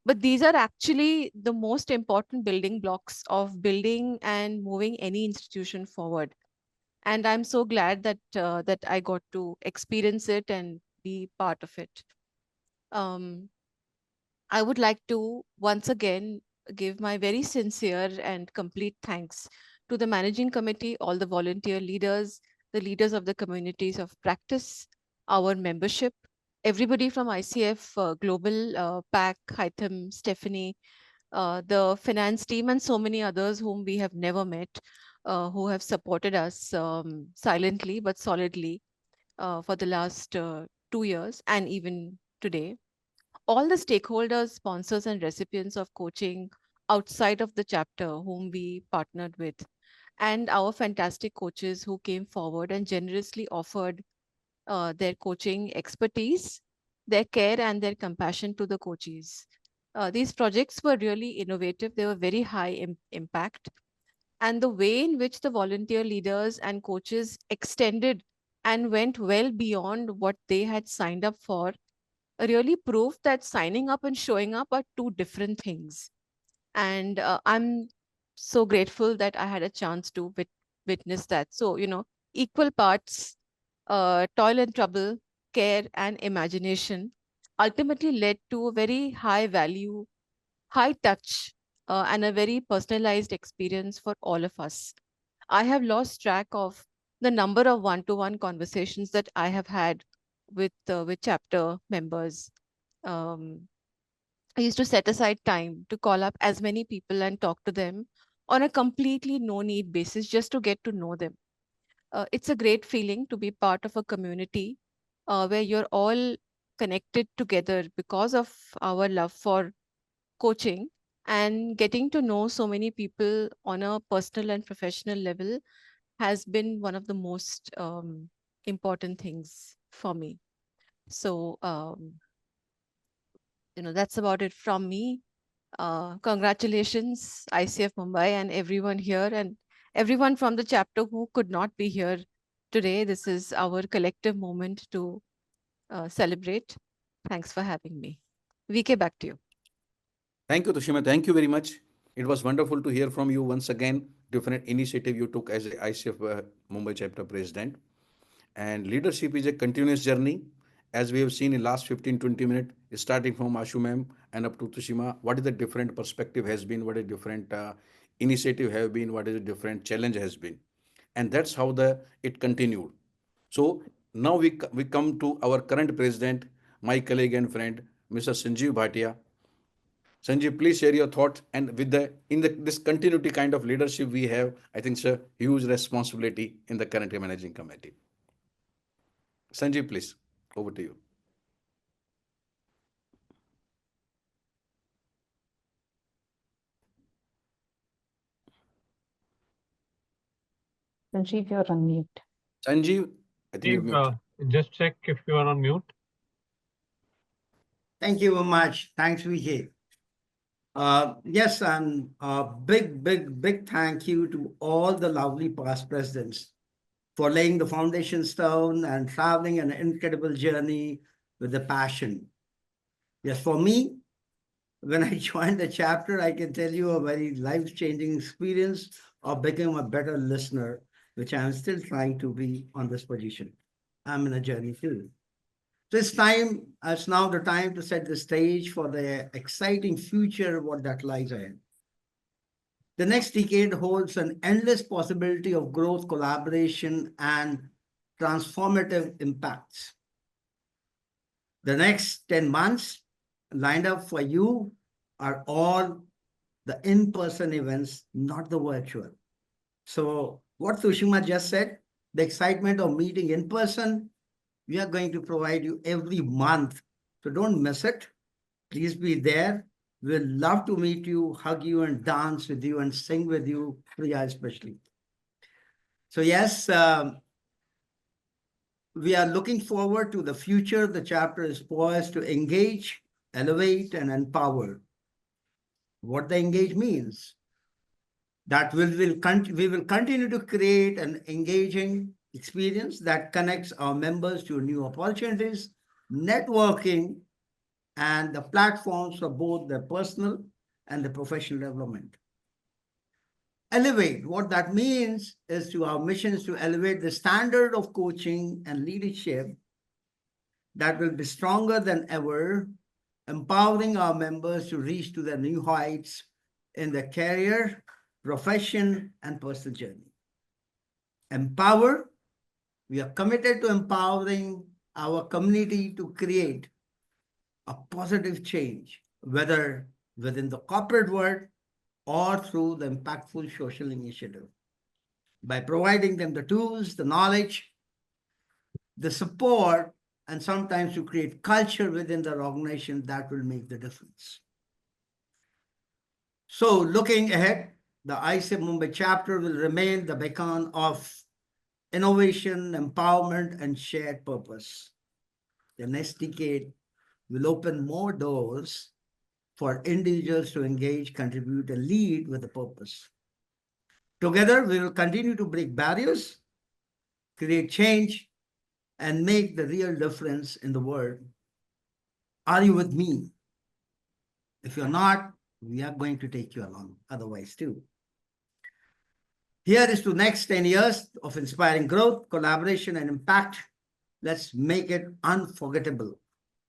But these are actually the most important building blocks of building and moving any institution forward. And I'm so glad that that I got to experience it and be part of it. I would like to once again give my very sincere and complete thanks to the managing committee, all the volunteer leaders, the leaders of the communities of practice, our membership, everybody from ICF Global, Pac, Hytham, Stephanie, the finance team, and so many others whom we have never met, who have supported us silently but solidly for the last 2 years and even today. All the stakeholders, sponsors, and recipients of coaching outside of the chapter whom we partnered with, and our fantastic coaches who came forward and generously offered their coaching expertise, their care, and their compassion to the coaches. These projects were really innovative. They were very high impact. And the way in which the volunteer leaders and coaches extended and went well beyond what they had signed up for really proved that signing up and showing up are two different things. And I'm so grateful that I had a chance to witness that. So, equal parts, toil and trouble, care, and imagination ultimately led to a very high value, high touch, and a very personalized experience for all of us. I have lost track of the number of one-to-one conversations that I have had with chapter members. I used to set aside time to call up as many people and talk to them on a completely no-need basis just to get to know them. It's a great feeling to be part of a community where you're all connected together because of our love for coaching, and getting to know so many people on a personal and professional level has been one of the most important things for me. So, that's about it from me. Congratulations, ICF Mumbai, and everyone here, and everyone from the chapter who could not be here today. This is our collective moment to celebrate. Thanks for having me. VK, back to you. Thank you, Tushima. Thank you very much. It was wonderful to hear from you once again, different initiative you took as a ICF Mumbai chapter president. And leadership is a continuous journey, as we have seen in last 15-20 minutes, starting from Ashu ma'am and up to Tushima. What is the different perspective has been, what is different initiative have been, what is a different challenge has been. And that's how it continued. So now we come to our current president, my colleague and friend, Mr. Sanjeev Bhatia. Sanjeev, please share your thoughts. And with this continuity kind of leadership we have, I think it's a huge responsibility in the current managing committee. Sanjeev, please, over to you. Sanjeev, you're on mute. Sanjeev, I think you're mute. Just check if you are on mute. Thank you very much. Thanks, Vijay. Yes, and a big thank you to all the lovely past presidents for laying the foundation stone and traveling an incredible journey with a passion. Yes, for me, when I joined the chapter, I can tell you a very life-changing experience of becoming a better listener, which I'm still trying to be on this position. I'm in a journey too. It's now the time to set the stage for the exciting future, what that lies ahead. The next decade holds an endless possibility of growth, collaboration, and transformative impacts. The next 10 months lined up for you are all the in-person events, not the virtual. So what Sushma just said, the excitement of meeting in person, we are going to provide you every month. So don't miss it. Please be there. We'll love to meet you, hug you, and dance with you and sing with you, Priya especially. So yes, we are looking forward to the future. The chapter is poised to engage, elevate, and empower. What the engage means, that we will continue to create an engaging experience that connects our members to new opportunities, networking, and the platforms for both their personal and the professional development. Elevate, what that means is to our mission is to elevate the standard of coaching and leadership that will be stronger than ever, empowering our members to reach to their new heights in their career, profession, and personal journey. Empower, we are committed to empowering our community to create a positive change, whether within the corporate world or through the impactful social initiative, by providing them the tools, the knowledge, the support, and sometimes to create culture within their organization that will make the difference. So looking ahead, the ICF Mumbai chapter will remain the beacon of innovation, empowerment, and shared purpose. The next decade will open more doors for individuals to engage, contribute, and lead with a purpose. Together, we will continue to break barriers, create change, and make the real difference in the world. Are you with me? If you're not, we are going to take you along, otherwise too. Here is to next 10 years of inspiring growth, collaboration, and impact. Let's make it unforgettable.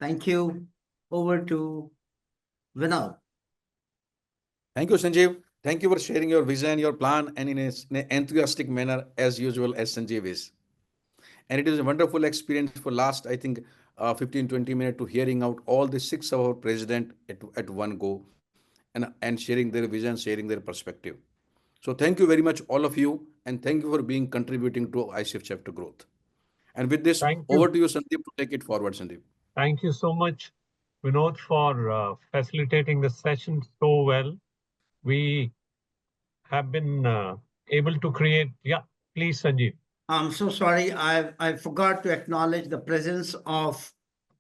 Thank you. Over to Vinod. Thank you, Sanjeev. Thank you for sharing your vision, your plan, and in an enthusiastic manner, as usual, as Sanjeev is. And it is a wonderful experience for last, I think, 15-20 minutes to hearing out all the 6 of our president at one go and sharing their vision, sharing their perspective. So thank you very much, all of you, and thank you for being contributing to ICF chapter growth. And with this, over to you, Sandeep, to take it forward, Sandeep. Thank you so much, Vinod, for facilitating the session so well. We have been able to create, please, Sanjeev. I'm so sorry, I forgot to acknowledge the presence of,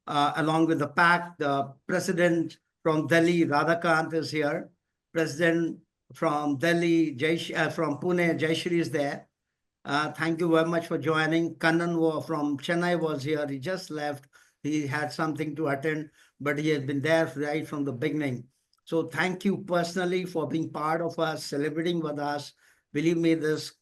along with the pack, the president from Delhi, Radhakant is here. President from Delhi, from Pune, Jayashri is there. Thank you very much for joining. Kannan from Chennai was here. He just left. He had something to attend, but he has been there right from the beginning. So thank you personally for being part of us, celebrating with us. Believe me, this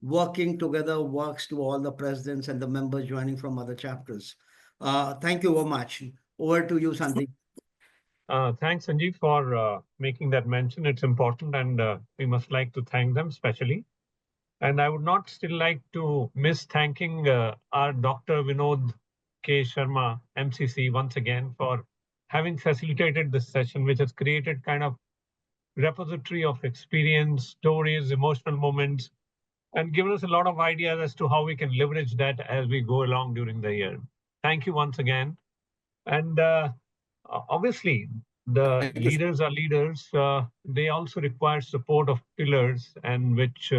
working together works to all the presidents and the members joining from other chapters. Thank you very much. Over to you, Sandeep. Thanks, Sanjeev, for making that mention. It's important, and we must like to thank them specially. And I would not still like to miss thanking our Dr. Vinod K. Sharma, MCC, once again for having facilitated this session, which has created kind of repository of experience, stories, emotional moments, and given us a lot of ideas as to how we can leverage that as we go along during the year. Thank you once again. And obviously, the leaders are leaders. They also require support of pillars, and which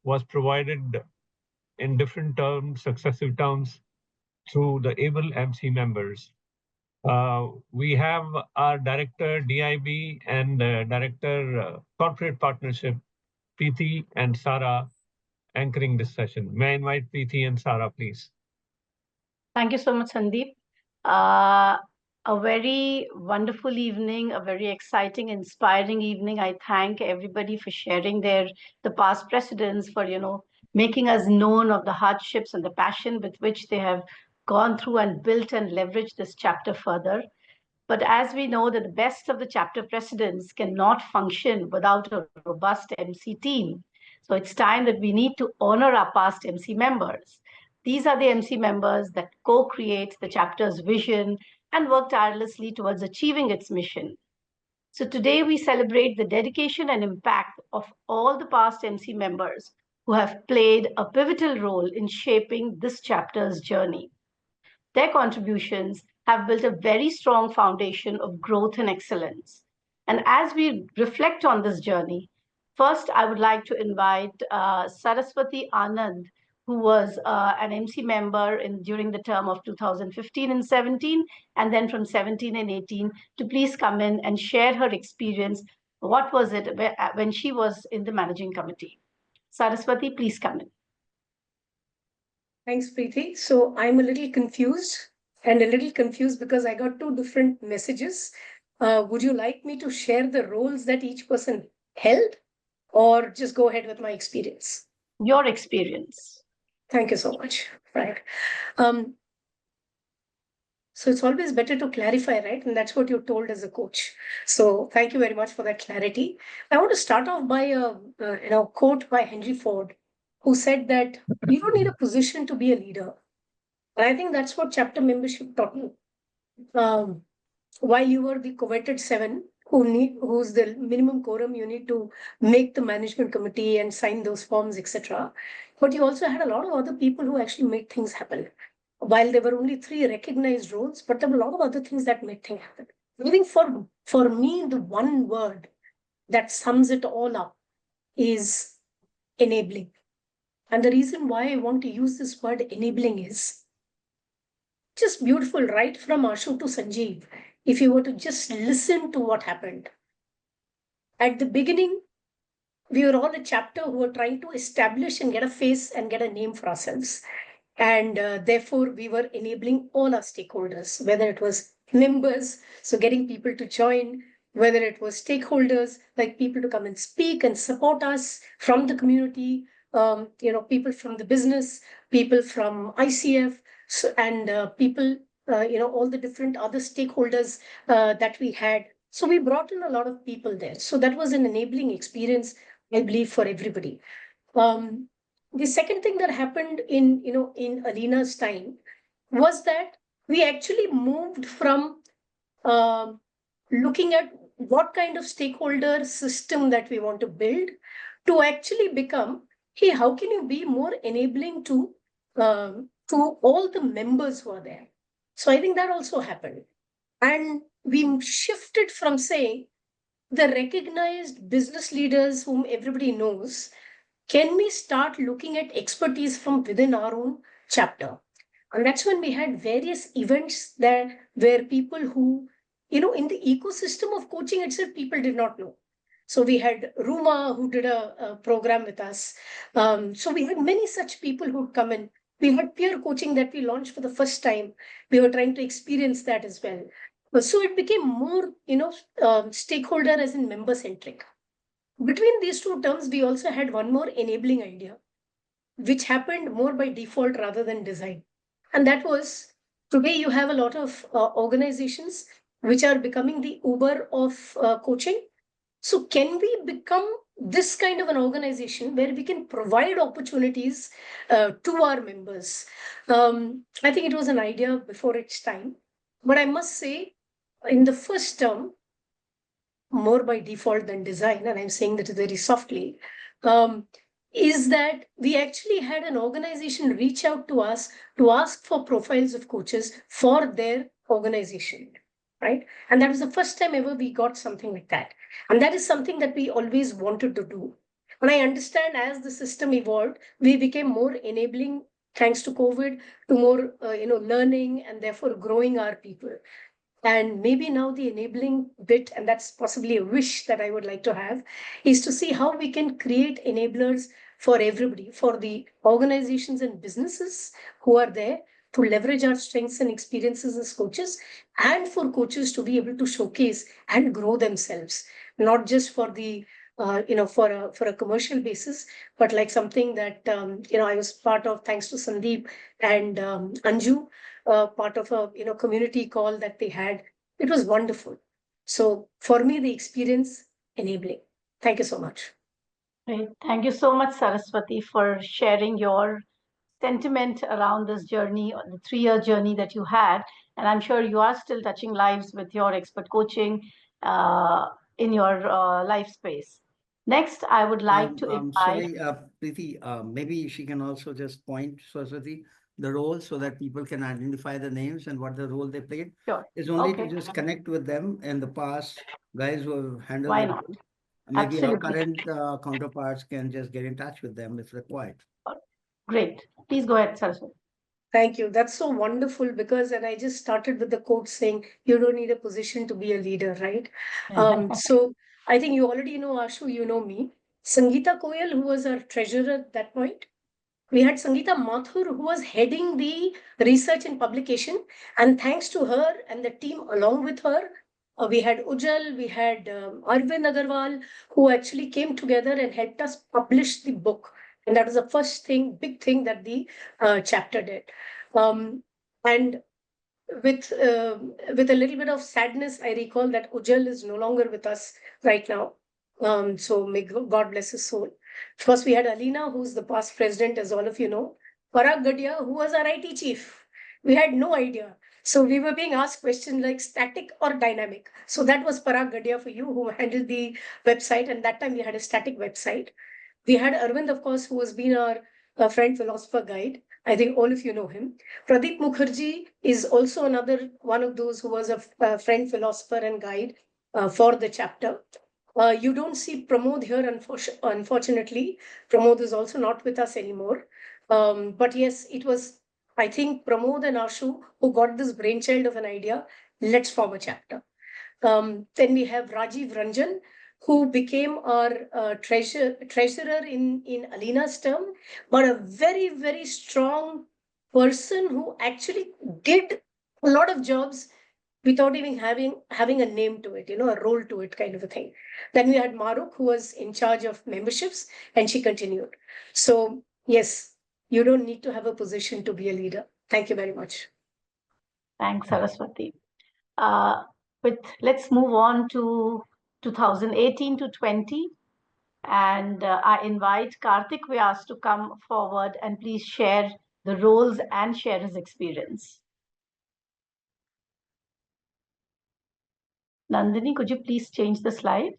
was provided in different terms, successive terms, through the able MC members. We have our director DIB and director corporate partnership, Preeti and Sarah, anchoring this session. May I invite Preeti and Sarah, please? Thank you so much, Sandeep. A very wonderful evening, a very exciting, inspiring evening. I thank everybody for sharing the past precedents, for making us known of the hardships and the passion with which they have gone through and built and leveraged this chapter further. But as we know that the best of the chapter presidents cannot function without a robust MC team. So it's time that we need to honor our past MC members. These are the MC members that co-create the chapter's vision and work tirelessly towards achieving its mission. So today we celebrate the dedication and impact of all the past MC members who have played a pivotal role in shaping this chapter's journey. Their contributions have built a very strong foundation of growth and excellence. And as we reflect on this journey, first I would like to invite Saraswati Anand, who was an MC member during the term of 2015 and 17, and then from 17 and 18, to please come in and share her experience. What was it when she was in the managing committee? Saraswati, please come in. Thanks, Preeti. So I'm a little confused because I got two different messages. Would you like me to share the roles that each person held, or just go ahead with my experience? Your experience. Thank you so much, Frank. So it's always better to clarify, right? And that's what you're told as a coach. So thank you very much for that clarity. I want to start off by a quote by Henry Ford, who said that you don't need a position to be a leader. And I think that's what chapter membership taught me. While you were the coveted 7, who's the minimum quorum, you need to make the management committee and sign those forms, etc. But you also had a lot of other people who actually made things happen. While there were only 3 recognized roles, but there were a lot of other things that made things happen. I think for me, the one word that sums it all up is enabling. And the reason why I want to use this word enabling is just beautiful, right from Ashu to Sanjeev. If you were to just listen to what happened. At the beginning, we were all a chapter who were trying to establish and get a face and get a name for ourselves. And therefore, we were enabling all our stakeholders, whether it was members, so getting people to join, whether it was stakeholders, like people to come and speak and support us from the community, people from the business, people from ICF, and people, all the different other stakeholders that we had. So we brought in a lot of people there. So that was an enabling experience, I believe, for everybody. The second thing that happened in Alina's time was that we actually moved from looking at what kind of stakeholder system that we want to build to actually become, hey, how can you be more enabling to all the members who are there? So I think that also happened. And we shifted from saying the recognized business leaders whom everybody knows, can we start looking at expertise from within our own chapter? And that's when we had various events there where people who, in the ecosystem of coaching itself, people did not know. So we had Ruma who did a program with us. So we had many such people who'd come in. We had peer coaching that we launched for the first time. We were trying to experience that as well. So it became more, stakeholder as in member centric. Between these two terms, we also had one more enabling idea, which happened more by default rather than design. And that was, today you have a lot of organizations which are becoming the Uber of coaching. So can we become this kind of an organization where we can provide opportunities to our members? I think it was an idea before its time. But I must say, in the first term, more by default than design, and I'm saying that very softly, is that we actually had an organization reach out to us to ask for profiles of coaches for their organization, right? And that was the first time ever we got something like that. And that is something that we always wanted to do. And I understand as the system evolved, we became more enabling thanks to COVID to more, learning and therefore growing our people. And maybe now the enabling bit, and that's possibly a wish that I would like to have, is to see how we can create enablers for everybody, for the organizations and businesses who are there to leverage our strengths and experiences as coaches, and for coaches to be able to showcase and grow themselves, not just for the for a commercial basis, but like something that I was part of, thanks to Sandeep and Anju, part of a community call that they had. It was wonderful. So for me, the experience enabling. Thank you so much. Great. Thank you so much, Saraswati, for sharing your sentiment around this journey, the 3-year journey that you had. And I'm sure you are still touching lives with your expert coaching in your life space. Next, I would like to invite. Sorry, Preeti, maybe she can also just point, Saraswati, the role so that people can identify the names and what the role they played. Sure. Is only Okay. to just connect with them in the past, guys who have handled Why it. not? Maybe our Absolutely. current counterparts can just get in touch with them if required. Great. Please go ahead, Saraswati. Thank you. That's so wonderful because, and I just started with the quote saying, you don't need a position to be a leader, right? So I think you already know Ashu, you know me. Sangeeta Koyal, who was our treasurer at that point. We had Sangeeta Mathur, who was heading the research and publication. And thanks to her and the team along with her, we had Ujjal, we had Arvind Agarwal, who actually came together and helped us publish the book. And that was the first thing, big thing that the chapter did. And with a little bit of sadness, I recall that Ujjal is no longer with us right now. So may God bless his soul. Of course, we had Alina, who's the past president, as all of you know. Parag Gadia, who was our IT chief. We had no idea. So we were being asked questions like static or dynamic. So that was Parag Gadia for you, who handled the website. And that time we had a static website. We had Arvind, of course, who has been our friend philosopher guide. I think all of you know him. Pradeep Mukherjee is also another one of those who was a friend philosopher and guide for the chapter. You don't see Pramod here, unfortunately. Pramod is also not with us anymore. But yes, it was, I think, Pramod and Ashu who got this brainchild of an idea. Let's form a chapter. Then we have Rajiv Ranjan, who became our treasurer in Alina's term, but a very, very strong person who actually did a lot of jobs without even having a name to it, a role to it, kind of a thing. Then we had Maruk, who was in charge of memberships, and she continued. So yes, you don't need to have a position to be a leader. Thank you very much. Thanks, Saraswati. Let's move on to 2018 to 20. And I invite Karthik Vyas to come forward and please share the roles and share his experience. Nandini, could you please change the slide?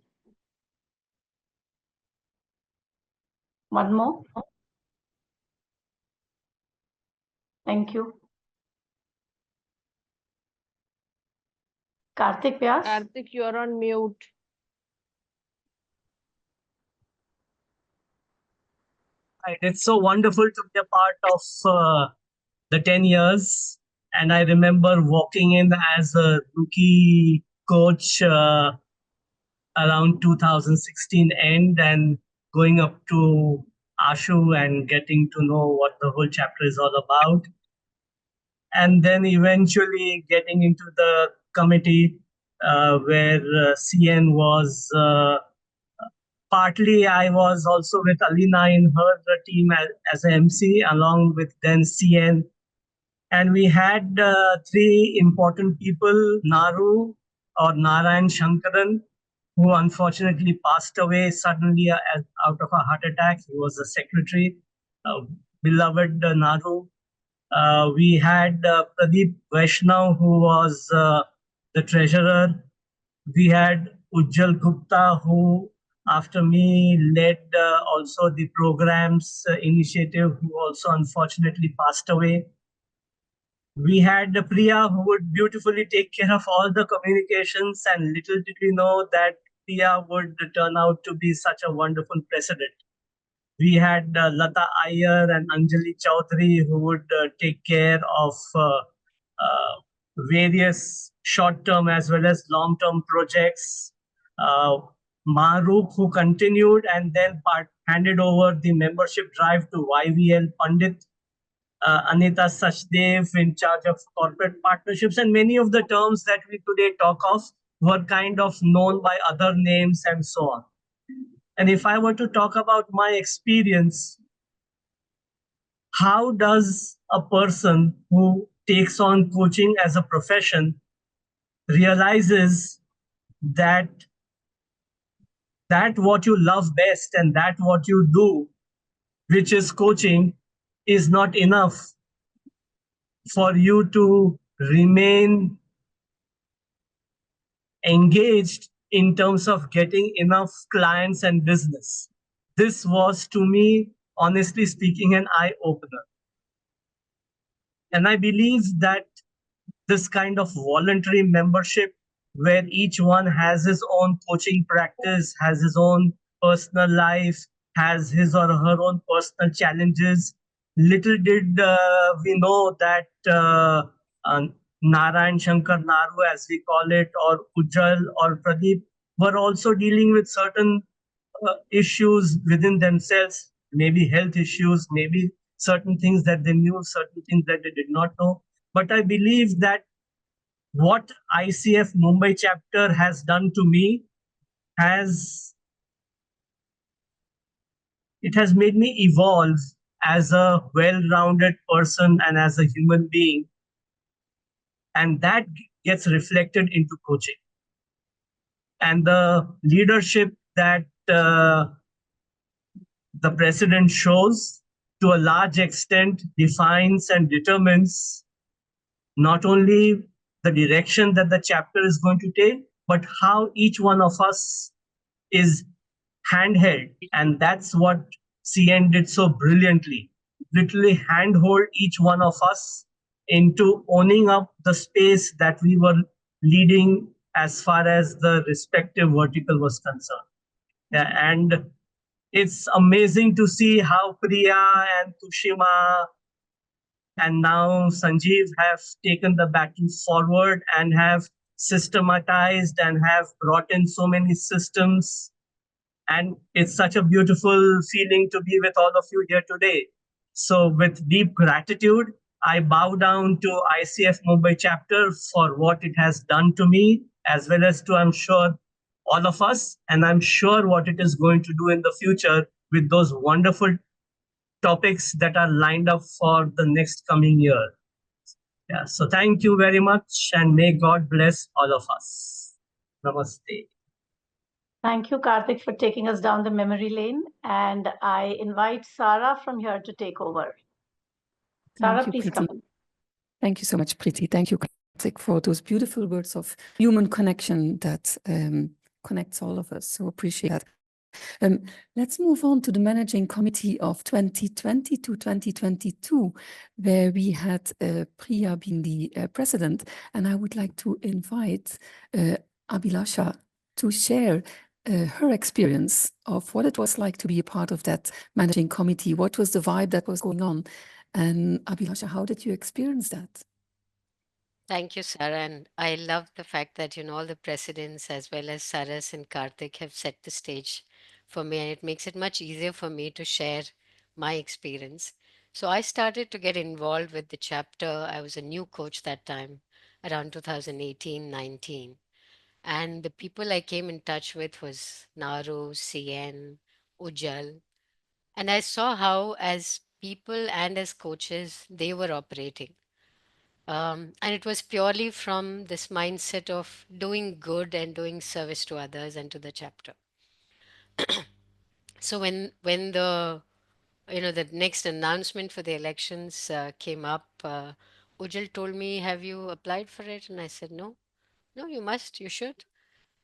One more. Thank you. Karthik Vyas? Karthik, you're on mute. Right. It's so wonderful to be a part of the 10 years. And I remember walking in as a rookie coach around 2016 end and going up to Ashu and getting to know what the whole chapter is all about. And then eventually getting into the committee where CN was partly. I was also with Alina in her team as an MC, along with then CN. And we had three important people, Naru or Narayan Shankaran, who unfortunately passed away suddenly out of a heart attack. He was the secretary, beloved Naru. We had Pradeep Vaishnav, who was the treasurer. We had Ujjal Gupta, who after me led also the programs initiative, who also unfortunately passed away. We had Priya, who would beautifully take care of all the communications, and little did we know that Priya would turn out to be such a wonderful president. We had Lata Iyer and Anjali Chaudhary, who would take care of various short-term as well as long-term projects. Marup, who continued and then handed over the membership drive to YVL Pandit. Anita Sachdev in charge of corporate partnerships, and many of the terms that we today talk of were kind of known by other names and so on. And if I were to talk about my experience, how does a person who takes on coaching as a profession realizes that what you love best and that what you do, which is coaching, is not enough for you to remain engaged in terms of getting enough clients and business. This was, to me, honestly speaking, an eye-opener. And I believe that this kind of voluntary membership, where each one has his own coaching practice, has his own personal life, has his or her own personal challenges. Little did we know that Narayan Shankar Naru, as we call it, or Ujjal or Pradeep, were also dealing with certain issues within themselves, maybe health issues, maybe certain things that they knew, certain things that they did not know. But I believe that what ICF Mumbai chapter has done to me has made me evolve as a well-rounded person and as a human being. And that gets reflected into coaching. And the leadership that the president shows, to a large extent, defines and determines not only the direction that the chapter is going to take, but how each one of us is handheld. And that's what CN did so brilliantly. Literally handhold each one of us into owning up the space that we were leading as far as the respective vertical was concerned. And it's amazing to see how Priya and Tushima and now Sanjeev have taken the baton forward and have systematized and have brought in so many systems. And it's such a beautiful feeling to be with all of you here today. So with deep gratitude, I bow down to ICF Mumbai chapter for what it has done to me, as well as to, I'm sure, all of us. And I'm sure what it is going to do in the future with those wonderful topics that are lined up for the next coming year. Yeah, so thank you very much, and may God bless all of us. Namaste. Thank you, Karthik, for taking us down the memory lane. And I invite Sarah from here to take over. Sarah, please come in. Thank you so much, Preeti. Thank you, Karthik, for those beautiful words of human connection that connects all of us. So appreciate that. Let's move on to the managing committee of 2020 to 2022, where we had Priya being the president. And I would like to invite Abhilasha to share her experience of what it was like to be a part of that managing committee. What was the vibe that was going on? And Abhilasha, how did you experience that? Thank you, Sarah. And I love the fact that, all the presidents as well as Saras and Karthik have set the stage for me, and it makes it much easier for me to share my experience. So I started to get involved with the chapter. I was a new coach that time. around 2018-19. And the people I came in touch with was Naru, CN, Ujjal. And I saw how, as people and as coaches, they were operating. And it was purely from this mindset of doing good and doing service to others and to the chapter. So when the the next announcement for the elections came up, Ujjal told me, "Have you applied for it?" And I said, "No, no, you must, you should."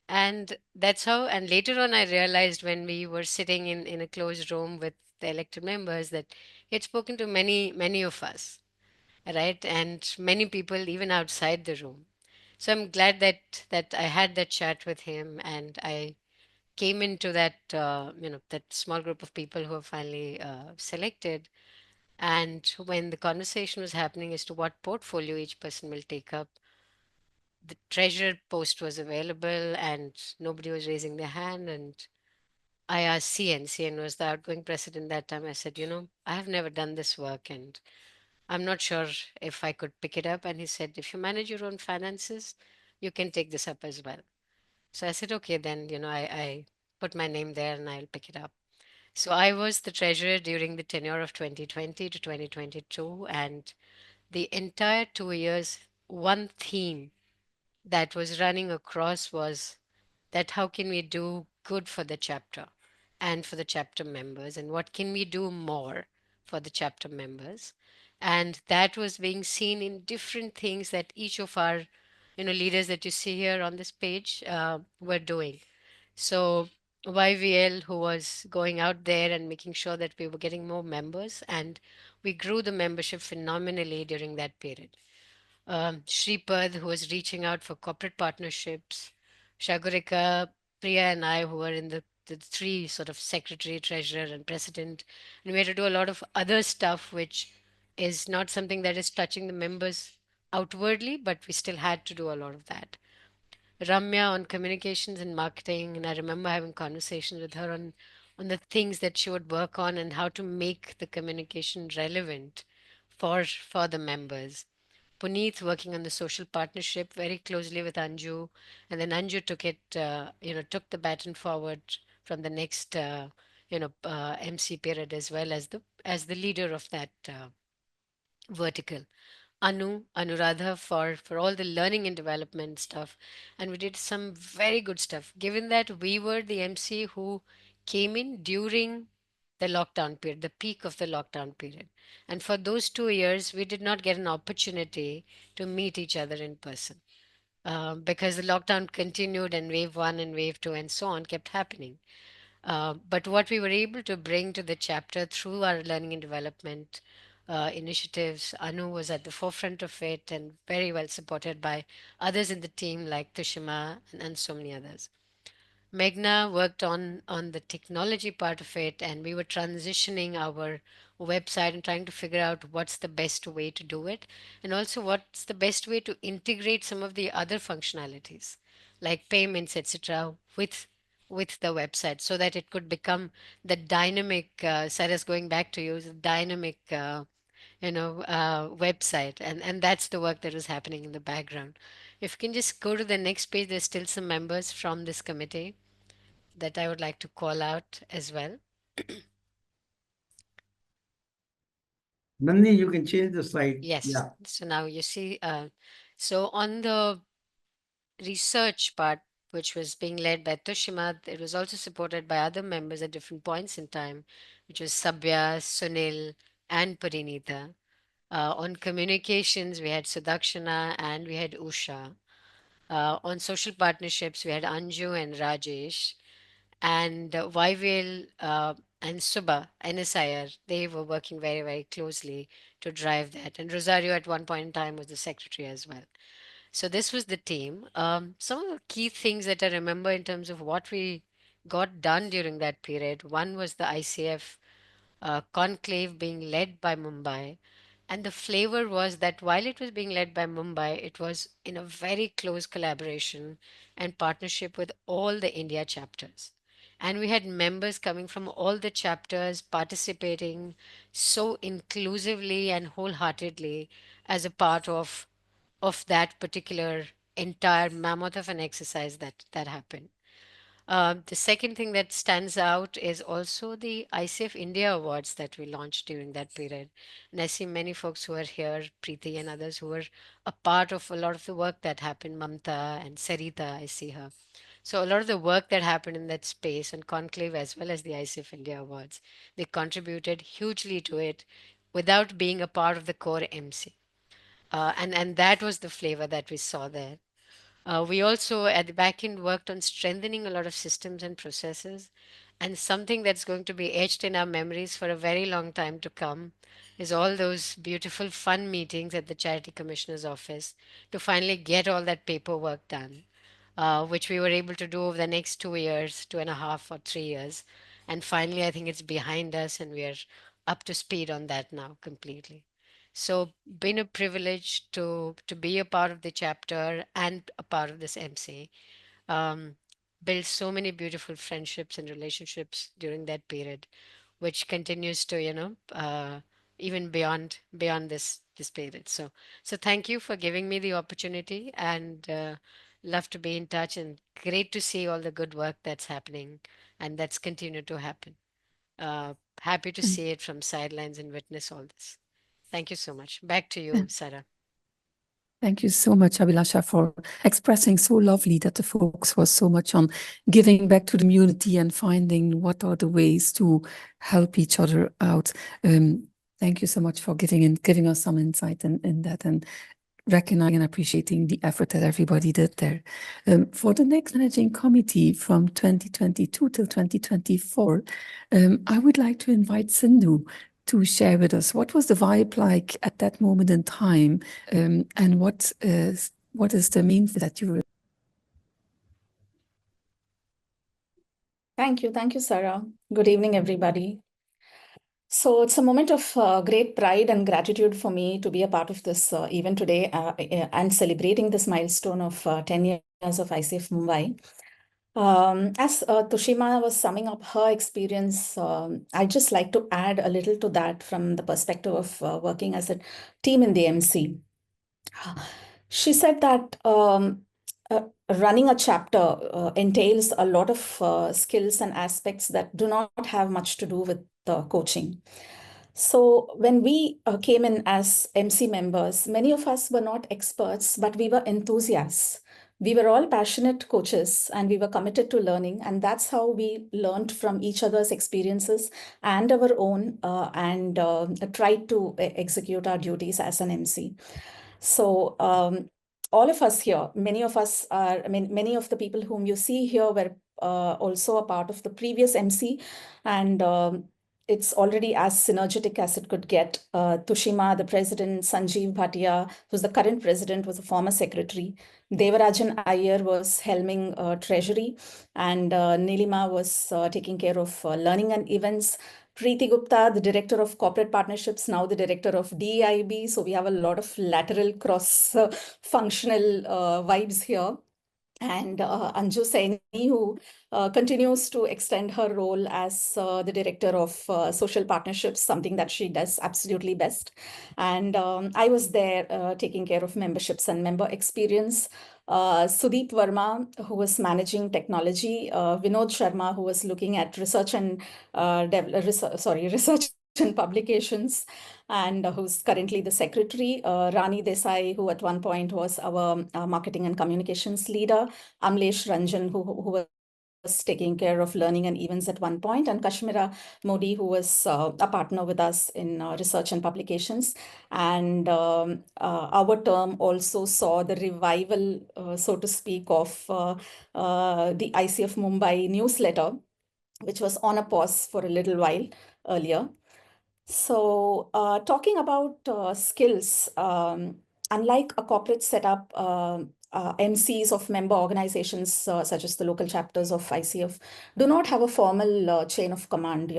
And that's how. And later on, I realized when we were sitting in a closed room with the elected members that he had spoken to many of us, right, and many people even outside the room. So I'm glad that I had that chat with him, and I came into that that small group of people who were finally selected. And when the conversation was happening as to what portfolio each person will take up, the treasurer post was available and nobody was raising their hand. And I asked CN was the outgoing president that time. I said, I have never done this work and I'm not sure if I could pick it up. And he said, if you manage your own finances, you can take this up as well. So I said, okay, then, I put my name there and I'll pick it up. So I was the treasurer during the tenure of 2020 to 2022. And the entire 2 years, one theme that was running across was that how can we do good for the chapter and for the chapter members, and what can we do more for the chapter members. And that was being seen in different things that each of our leaders that you see here on this page were doing. So YVL, who was going out there and making sure that we were getting more members, and we grew the membership phenomenally during that period. Shripad, who was reaching out for corporate partnerships, Shagurika, Priya, and I, who were in the three sort of secretary, treasurer, and president. And we had to do a lot of other stuff, which is not something that is touching the members outwardly, but we still had to do a lot of that. Ramya on communications and marketing, and I remember having conversations with her on the things that she would work on and how to make the communication relevant for the members. Puneet working on the social partnership very closely with Anju, and then Anju took it, took the baton forward from the next, MC period as well as the leader of that vertical. Anuradha for all the learning and development stuff, and we did some very good stuff. Given that we were the MC who came in during the lockdown period, the peak of the lockdown period. And for those 2 years, we did not get an opportunity to meet each other in person because the lockdown continued and wave one and wave two and so on kept happening. But what we were able to bring to the chapter through our learning and development initiatives, Anu was at the forefront of it and very well supported by others in the team like Tushima and so many others. Meghna worked on the technology part of it, and we were transitioning our website and trying to figure out what's the best way to do it, and also what's the best way to integrate some of the other functionalities like payments, etc., with the website so that it could become the dynamic. Sarah's going back to you, the dynamic. Website, and that's the work that was happening in the background. If you can just go to the next page, there's still some members from this committee that I would like to call out as well. Nandini, you can change the slide. Yes. Yeah. So now you see, so on the research part, which was being led by Tushima, it was also supported by other members at different points in time, which was Sabya, Sunil, and Parinita. On communications, we had Sudakshana and we had Usha. On social partnerships, we had Anju and Rajesh. And YVL and Suba, NSIR, they were working very, very closely to drive that. And Rosario at one point in time was the secretary as well. So this was the team. Some of the key things that I remember in terms of what we got done during that period, one was the ICF conclave being led by Mumbai. And the flavor was that while it was being led by Mumbai, it was in a very close collaboration and partnership with all the India chapters. And we had members coming from all the chapters participating so inclusively and wholeheartedly as a part of of that particular entire mammoth of an exercise that happened. The second thing that stands out is also the ICF India Awards that we launched during that period. And I see many folks who are here, Preeti and others who were a part of a lot of the work that happened, Mamta and Sarita, I see her. So a lot of the work that happened in that space and Conclave as well as the ICF India Awards, they contributed hugely to it without being a part of the core MC. And that was the flavor that we saw there. We also at the back end worked on strengthening a lot of systems and processes. And something that's going to be etched in our memories for a very long time to come is all those beautiful, fun meetings at the Charity Commissioner's office to finally get all that paperwork done, which we were able to do over the next 2 years, 2.5 or 3 years. And finally, I think it's behind us and we are up to speed on that now completely. So been a privilege to be a part of the chapter and a part of this MC. Built so many beautiful friendships and relationships during that period, which continues to, even beyond this period. So thank you for giving me the opportunity and love to be in touch and great to see all the good work that's happening and that's continued to happen. Happy to see it from sidelines and witness all this. Thank you so much. Back to you, Sarah. Thank you so much, Abhilasha, for expressing so lovely that the focus was so much on giving back to the community and finding what are the ways to help each other out. Thank you so much for giving us some insight in that and recognizing and appreciating the effort that everybody did there. For the next managing committee from 2022 till 2024, I would like to invite Sindhu to share with us what was the vibe like at that moment in time, and what is the main that you were. Thank you, Sarah. Good evening, everybody. So it's a moment of great pride and gratitude for me to be a part of this event today and celebrating this milestone of 10 years of ICF Mumbai. As Tushima was summing up her experience, I'd just like to add a little to that from the perspective of working as a team in the MC. She said that running a chapter entails a lot of skills and aspects that do not have much to do with coaching. So when we came in as MC members, many of us were not experts, but we were enthusiasts. We were all passionate coaches and we were committed to learning. And that's how we learned from each other's experiences and our own and tried to execute our duties as an MC. So all of us here, many of us are, many of the people whom you see here were also a part of the previous MC, and it's already as synergetic as it could get. Tushima, the president, Sanjeev Bhatia, who's the current president, was a former secretary. Devarajan Iyer was helming treasury, and Nilima was taking care of learning and events. Preeti Gupta, the director of corporate partnerships, now the director of DEIB. So we have a lot of lateral cross-functional vibes here. And Anju Saini, who continues to extend her role as the director of social partnerships, something that she does absolutely best. And I was there taking care of memberships and member experience. Sudeep Verma, who was managing technology, Vinod Sharma, who was looking at research and research and publications, and who's currently the secretary, Rani Desai, who at one point was our marketing and communications leader, Amlesh Ranjan, who was taking care of learning and events at one point, and Kashmira Modi, who was a partner with us in research and publications. And our term also saw the revival, so to speak, of the ICF Mumbai newsletter, which was on a pause for a little while earlier. So talking about skills, unlike a corporate setup, MCs of member organizations such as the local chapters of ICF do not have a formal chain of command.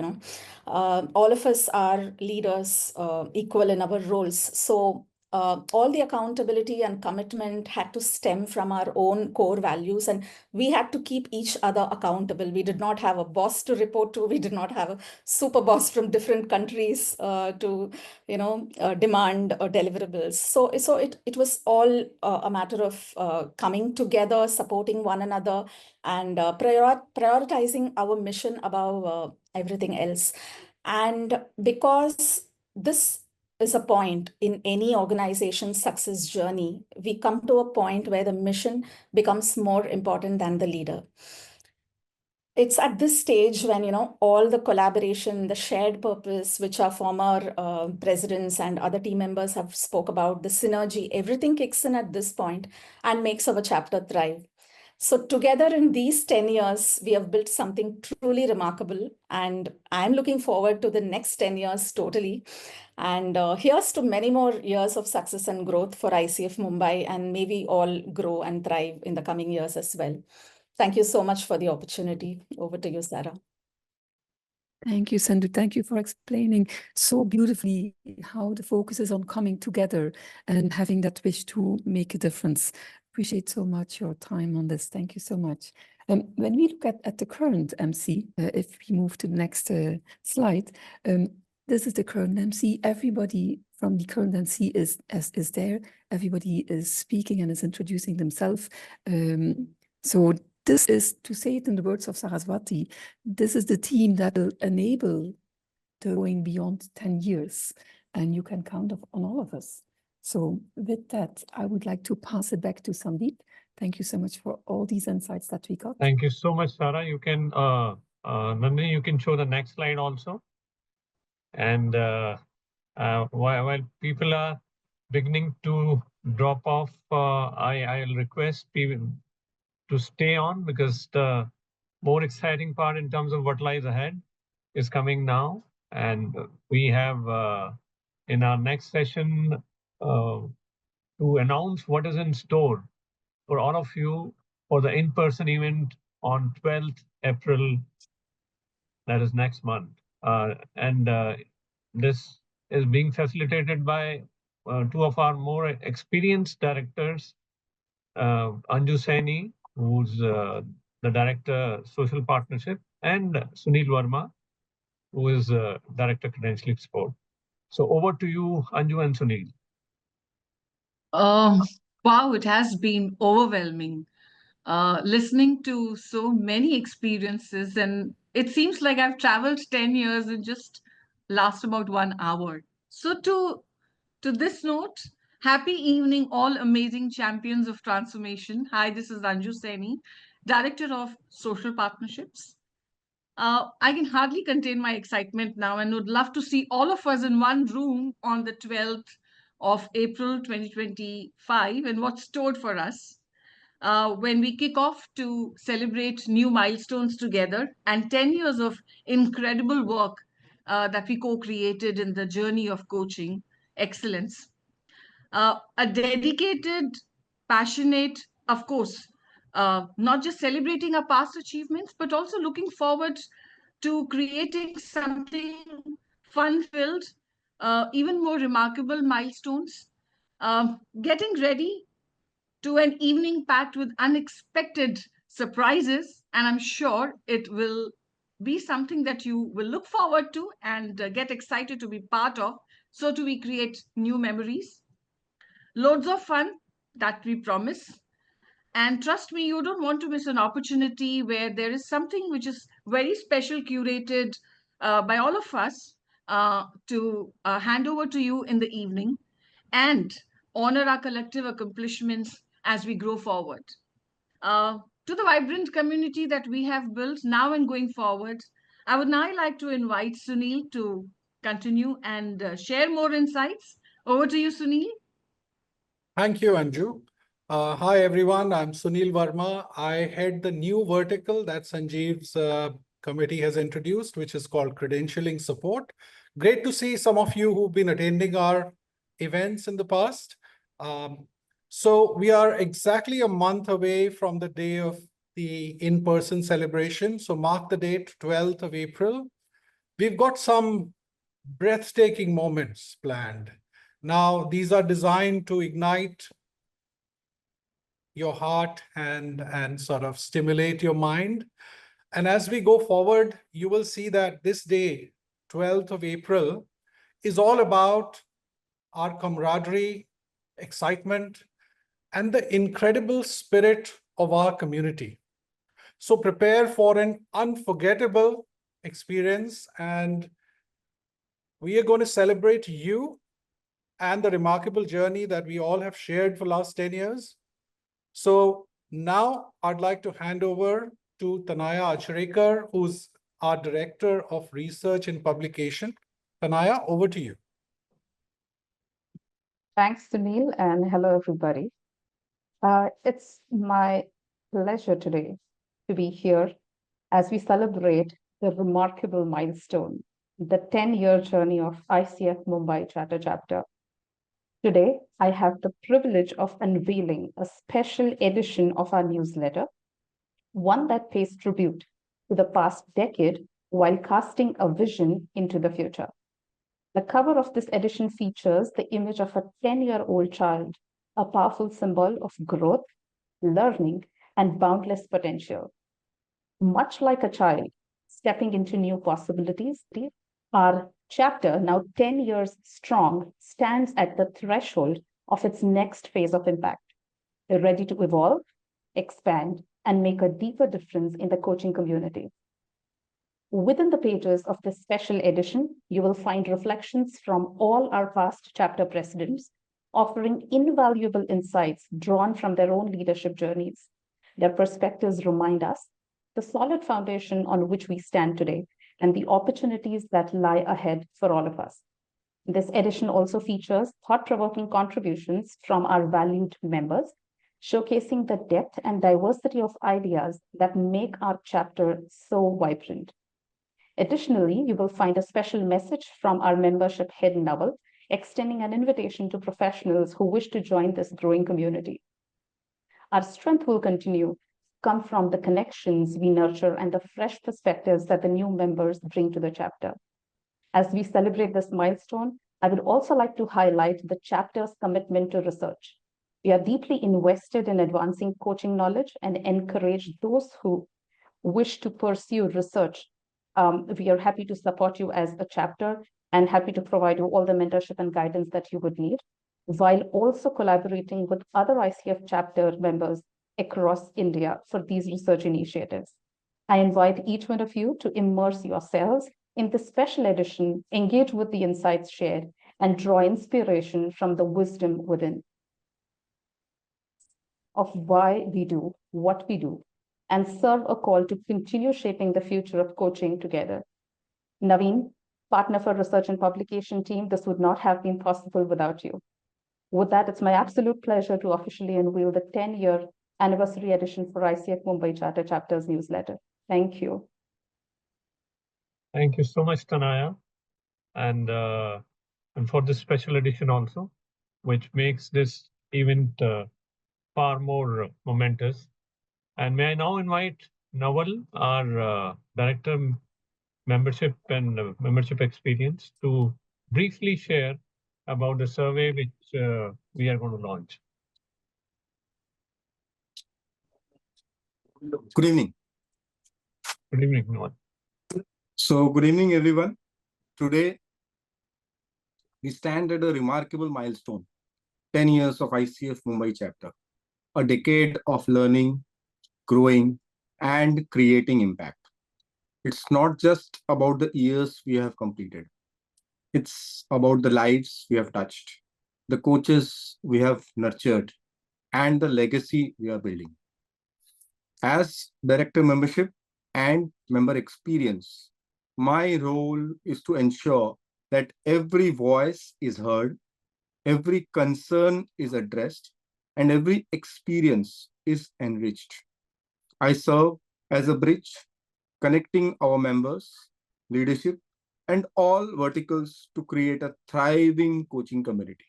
All of us are leaders, equal in our roles. So all the accountability and commitment had to stem from our own core values, and we had to keep each other accountable. We did not have a boss to report to. We did not have a super boss from different countries to, demand deliverables. So it was all a matter of coming together, supporting one another, and prioritizing our mission above everything else. And because this is a point in any organization's success journey, we come to a point where the mission becomes more important than the leader. It's at this stage when, all the collaboration, the shared purpose, which our former presidents and other team members have spoke about, the synergy, everything kicks in at this point and makes our chapter thrive. So together in these 10 years, we have built something truly remarkable, and I'm looking forward to the next 10 years totally. And here's to many more years of success and growth for ICF Mumbai, and may we all grow and thrive in the coming years as well. Thank you so much for the opportunity. Over to you, Sarah. Thank you, Sandhu. Thank you for explaining so beautifully how the focus is on coming together and having that wish to make a difference. Appreciate so much your time on this. Thank you so much. When we look at the current MC, if we move to the next slide, this is the current MC. Everybody from the current MC is there. Everybody is speaking and is introducing themselves. So this is, to say it in the words of Saraswati, this is the team that will enable the going beyond 10 years. And you can count on all of us. So with that, I would like to pass it back to Sandeep. Thank you so much for all these insights that we got. Thank you so much, Sarah. You can, Nandini, you can show the next slide also. And while people are beginning to drop off, I'll request people to stay on, because the more exciting part in terms of what lies ahead is coming now. And we have in our next session to announce what is in store for all of you for the in-person event on 12th April, that is next month. This is being facilitated by two of our more experienced directors, Anju Saini, who's the Director Social Partnership, and Sunil Verma, who is Director Credentialing Support. So over to you, Anju and Sunil. Wow, it has been overwhelming listening to so many experiences, and it seems like I've traveled 10 years in just last about 1 hour. So to this note, happy evening, all amazing champions of transformation. Hi, this is Anju Saini, Director of Social Partnerships. I can hardly contain my excitement now and would love to see all of us in one room on the 12th of April 2025 and what's stored for us when we kick off to celebrate new milestones together and 10 years of incredible work that we co-created in the journey of coaching excellence. A dedicated, passionate, of course, not just celebrating our past achievements, but also looking forward to creating something fun-filled, even more remarkable milestones, getting ready to an evening packed with unexpected surprises. And I'm sure it will be something that you will look forward to and get excited to be part of. So do we create new memories? Loads of fun, that we promise. And trust me, you don't want to miss an opportunity where there is something which is very special, curated by all of us to hand over to you in the evening and honor our collective accomplishments as we grow forward. To the vibrant community that we have built now and going forward, I would now like to invite Sunil to continue and share more insights. Over to you, Sunil. Thank you, Anju. Hi, everyone. I'm Sunil Verma. I head the new vertical that Sanjeev's committee has introduced, which is called Credentialing Support. Great to see some of you who've been attending our events in the past. So we are exactly a month away from the day of the in-person celebration. So mark the date, 12th of April. We've got some breathtaking moments planned. Now, these are designed to ignite your heart and sort of stimulate your mind. And as we go forward, you will see that this day, 12th of April, is all about our camaraderie, excitement, and the incredible spirit of our community. So prepare for an unforgettable experience, and we are going to celebrate you and the remarkable journey that we all have shared for the last 10 years. So now I'd like to hand over to Tanaya Acharekar, who's our Director of Research and Publication. Tanaya, over to you. Thanks, Sunil, and hello, everybody. It's my pleasure today to be here as we celebrate the remarkable milestone, the 10-year journey of ICF Mumbai Charter Chapter. Today, I have the privilege of unveiling a special edition of our newsletter, one that pays tribute to the past decade while casting a vision into the future. The cover of this edition features the image of a 10-year-old child, a powerful symbol of growth, learning, and boundless potential. Much like a child stepping into new possibilities, our chapter, now 10 years strong, stands at the threshold of its next phase of impact, ready to evolve, expand, and make a deeper difference in the coaching community. Within the pages of this special edition, you will find reflections from all our past chapter presidents, offering invaluable insights drawn from their own leadership journeys. Their perspectives remind us the solid foundation on which we stand today and the opportunities that lie ahead for all of us. This edition also features thought-provoking contributions from our valued members, showcasing the depth and diversity of ideas that make our chapter so vibrant. Additionally, you will find a special message from our membership head Naval, extending an invitation to professionals who wish to join this growing community. Our strength will continue to come from the connections we nurture and the fresh perspectives that the new members bring to the chapter. As we celebrate this milestone, I would also like to highlight the chapter's commitment to research. We are deeply invested in advancing coaching knowledge and encourage those who wish to pursue research. We are happy to support you as a chapter and happy to provide you all the mentorship and guidance that you would need, while also collaborating with other ICF chapter members across India for these research initiatives. I invite each one of you to immerse yourselves in this special edition, engage with the insights shared, and draw inspiration from the wisdom within of why we do what we do, and serve a call to continue shaping the future of coaching together. Naveen, partner for research and publication team, this would not have been possible without you. With that, it's my absolute pleasure to officially unveil the 10-year anniversary edition for ICF Mumbai Charter Chapter's newsletter. Thank you. Thank you so much, Tanaya. And for this special edition also, which makes this event far more momentous. And may I now invite Naval, our Director Membership and Membership Experience, to briefly share about the survey which we are going to launch. Good evening. Good evening, Naval. So, good evening, everyone. Today, we stand at a remarkable milestone, 10 years of ICF Mumbai Chapter, a decade of learning, growing, and creating impact. It's not just about the years we have completed. It's about the lives we have touched, the coaches we have nurtured, and the legacy we are building. As Director Membership and Member Experience, my role is to ensure that every voice is heard, every concern is addressed, and every experience is enriched. I serve as a bridge connecting our members, leadership, and all verticals to create a thriving coaching community.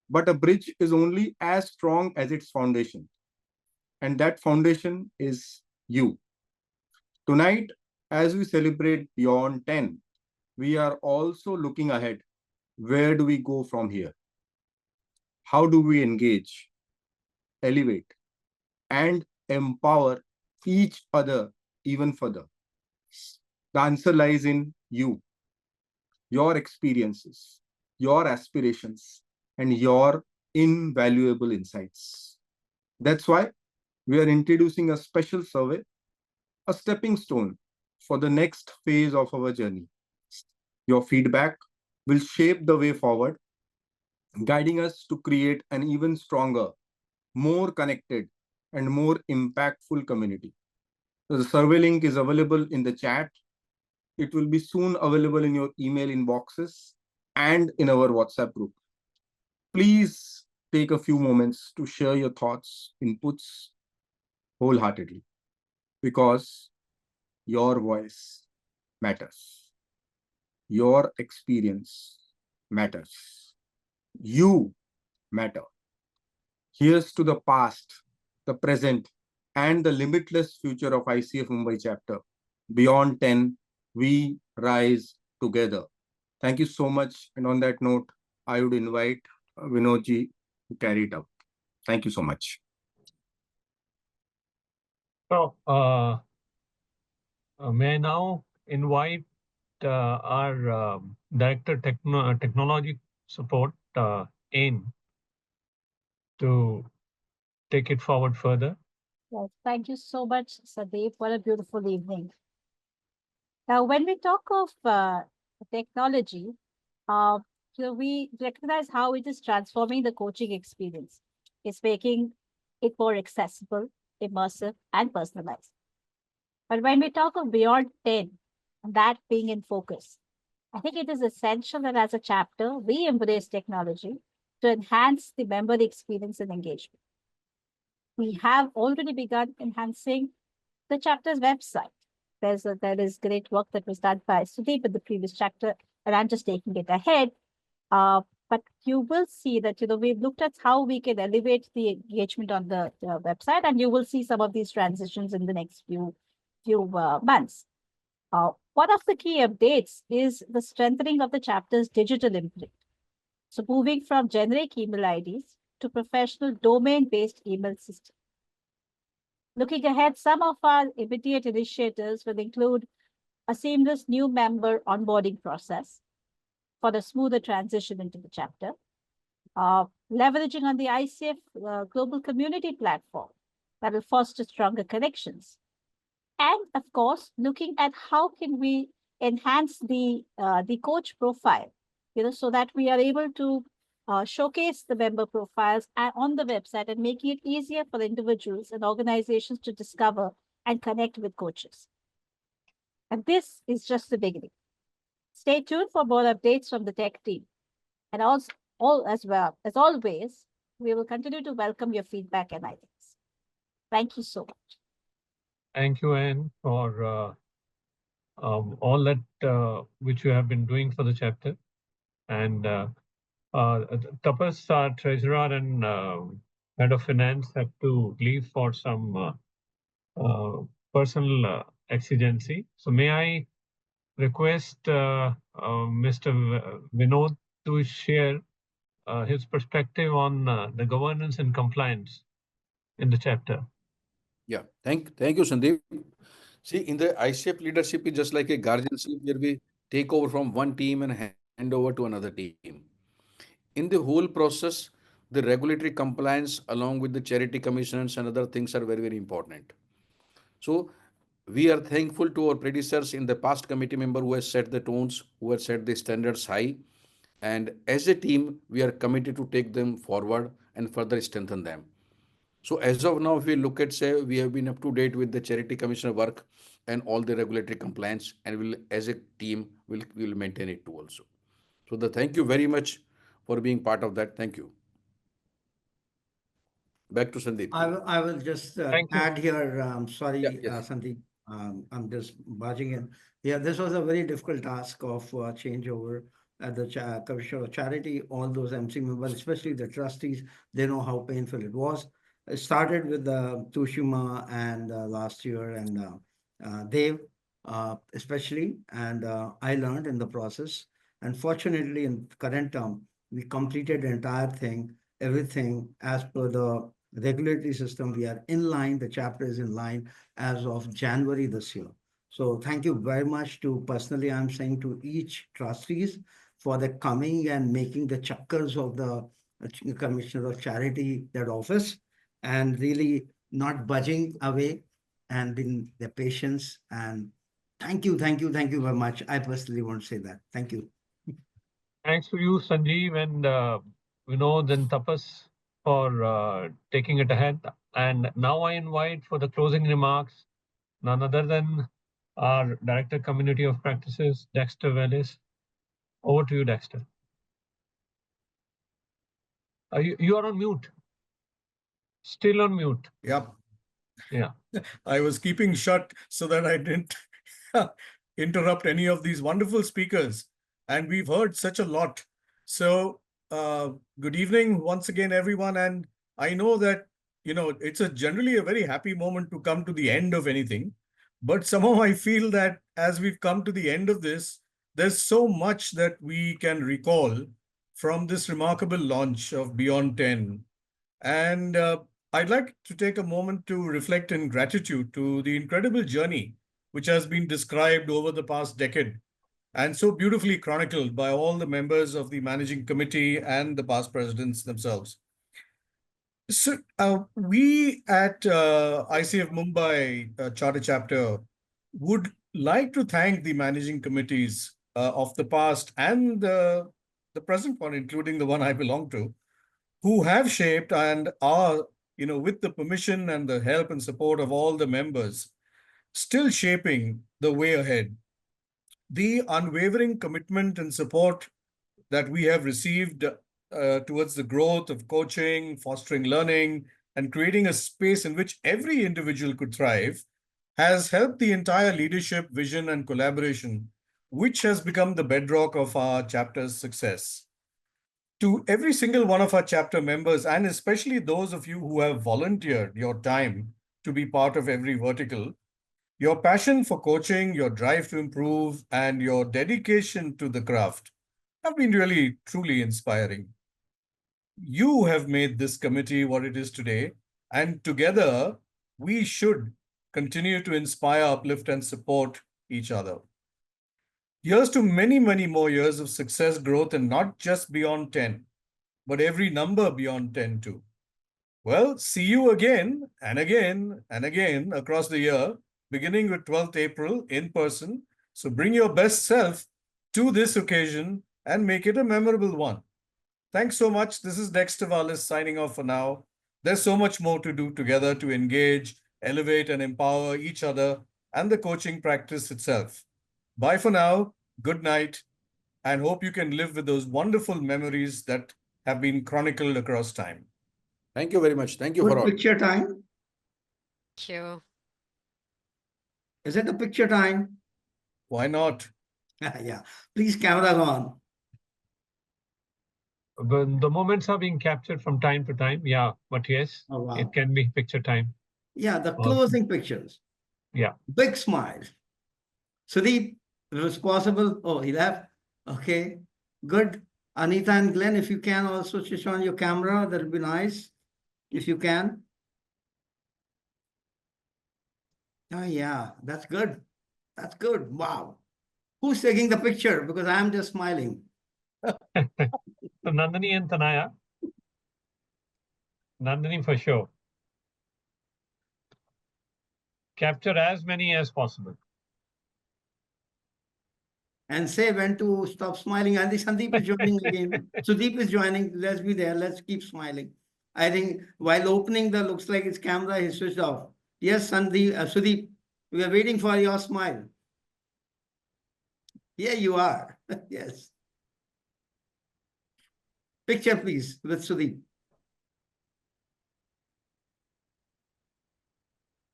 But a bridge is only as strong as its foundation, and that foundation is you. Tonight, as we celebrate Beyond 10, we are also looking ahead where do we go from here? How do we engage, elevate, and empower each other even further? The answer lies in you, your experiences, your aspirations, and your invaluable insights. That's why we are introducing a special survey, a stepping stone for the next phase of our journey. Your feedback will shape the way forward, guiding us to create an even stronger, more connected, and more impactful community. So the survey link is available in the chat. It will be soon available in your email inboxes and in our WhatsApp group. Please take a few moments to share your thoughts, inputs wholeheartedly, because your voice matters. Your experience matters. You matter. Here's to the past, the present, and the limitless future of ICF Mumbai Chapter. Beyond 10, we rise together. Thank you so much. And on that note, I would invite Vinodji to carry it out. Thank you so much. So, may I now invite our Director Technology Support, Ain, to take it forward further. Yes, thank you so much, Sandeep. What a beautiful evening. Now, when we talk of technology, we recognize how it is transforming the coaching experience. It's making it more accessible, immersive, and personalized. But when we talk of beyond 10, that being in focus, I think it is essential that as a chapter, we embrace technology to enhance the member experience and engagement. We have already begun enhancing the chapter's website. There is great work that was done by Sudeep in the previous chapter, and I'm just taking it ahead. But you will see that we've looked at how we can elevate the engagement on the website, and you will see some of these transitions in the next few months. One of the key updates is the strengthening of the chapter's digital imprint. So moving from generic email IDs to professional domain-based email system. Looking ahead, some of our immediate initiatives will include a seamless new member onboarding process for the smoother transition into the chapter, leveraging on the ICF global community platform that will foster stronger connections. And of course, looking at how can we enhance the coach profile, so that we are able to showcase the member profiles on the website and making it easier for individuals and organizations to discover and connect with coaches. And this is just the beginning. Stay tuned for more updates from the tech team. And as always, we will continue to welcome your feedback and ideas. Thank you so much. Thank you, Anne, for all that which you have been doing for the chapter. And Tapas, our treasurer and head of finance, have to leave for some personal exigency. So may I request Mr. Vinod to share his perspective on the governance and compliance in the chapter. Yeah, thank you, Sandeep. See, in the ICF leadership is just like a guardianship where we take over from one team and hand over to another team. In the whole process, the regulatory compliance along with the charity commissions and other things are very, very important. So we are thankful to our predecessors in the past committee member who has set the tones, who has set the standards high. And as a team, we are committed to take them forward and further strengthen them. So as of now, if we look at, say, we have been up to date with the charity commissioner work and all the regulatory compliance, and will, as a team, will maintain it too also. So thank you very much for being part of that. Thank you. Back to Sandeep. I will just add here. Sorry, Sandeep. I'm just barging in. Yeah, this was a very difficult task of changeover at the Commissioner of Charity. All those MC members, especially the trustees, they know how painful it was. It started with Tushima and last year and Dev, especially, and I learned in the process. And fortunately, in current term, we completed the entire thing, everything as per the regulatory system. We are in line. The chapter is in line as of January this year. So thank you very much to personally, I'm saying to each trustees for the coming and making the chakkars of the Commissioner of Charity, that office, and really not budging away and in their patience. And thank you very much. I personally want to say that. Thank you. Thanks to you, Sanjeev, and Vinod and Tapas for taking it ahead. And now I invite for the closing remarks none other than our Director, Community of Practices, Dexter Wellis. Over to you, Dexter. You are on mute. Still on mute. Yep. Yeah. I was keeping shut so that I didn't interrupt any of these wonderful speakers. And we've heard such a lot. So good evening once again, everyone. And I know that, it's generally a very happy moment to come to the end of anything. But somehow I feel that as we've come to the end of this, there's so much that we can recall from this remarkable launch of Beyond 10. And I'd like to take a moment to reflect in gratitude to the incredible journey which has been described over the past decade and so beautifully chronicled by all the members of the managing committee and the past presidents themselves. So we at ICF Mumbai Charter Chapter would like to thank the managing committees of the past and the present one, including the one I belong to, who have shaped and are, with the permission and the help and support of all the members, still shaping the way ahead. The unwavering commitment and support that we have received towards the growth of coaching, fostering learning, and creating a space in which every individual could thrive has helped the entire leadership, vision, and collaboration, which has become the bedrock of our chapter's success. To every single one of our chapter members, and especially those of you who have volunteered your time to be part of every vertical, your passion for coaching, your drive to improve, and your dedication to the craft have been really, truly inspiring. You have made this committee what it is today, and together we should continue to inspire, uplift, and support each other. Here's to many, many more years of success, growth, and not just beyond 10, but every number beyond 10 too. Well, see you again and again and again across the year, beginning with 12th April in person. So bring your best self to this occasion and make it a memorable one. Thanks so much. This is Dexter Wellis signing off for now. There's so much more to do together to engage, elevate, and empower each other and the coaching practice itself. Bye for now. Good night. And hope you can live with those wonderful memories that have been chronicled across time. Thank you very much. Thank you Good for all. picture time. Thank you. Is it a picture time? Why not? Yeah. Please, camera on. The moments are being captured from time to time. Yeah, but yes, Oh, wow. it can be picture time. Yeah, the Also. closing pictures. Yeah. Big smile. Sudeep, responsible. Oh, he left. Okay, good. Anita and Glenn, if you can also switch on your camera, that'll be nice. If you can. Oh, yeah, that's good. That's good. Wow. Who's taking the picture? Because I'm just smiling. So Nandini and Tanaya. Nandini for sure. Capture as many as possible. And say when to stop smiling. I think Sandeep is joining again. Sudeep is joining. Let's be there. Let's keep smiling. I think while opening the looks like his camera, he switched off. Yes, Sandeep, Sudeep, we are waiting for your smile. Here you are. Yes. Picture, please, with Sudeep.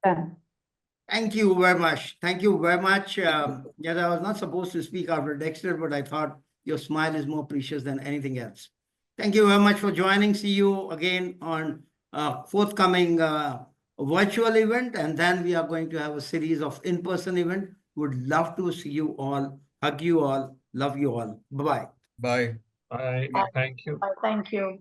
Thank you very much. Thank you very much. Yes, I was not supposed to speak after Dexter, but I thought your smile is more precious than anything else. Thank you very much for joining. See you again on forthcoming virtual event. And then we are going to have a series of in-person event. Would love to see you all, hug you all. Love you all. Bye-bye. Bye. Bye. Thank you. Thank you.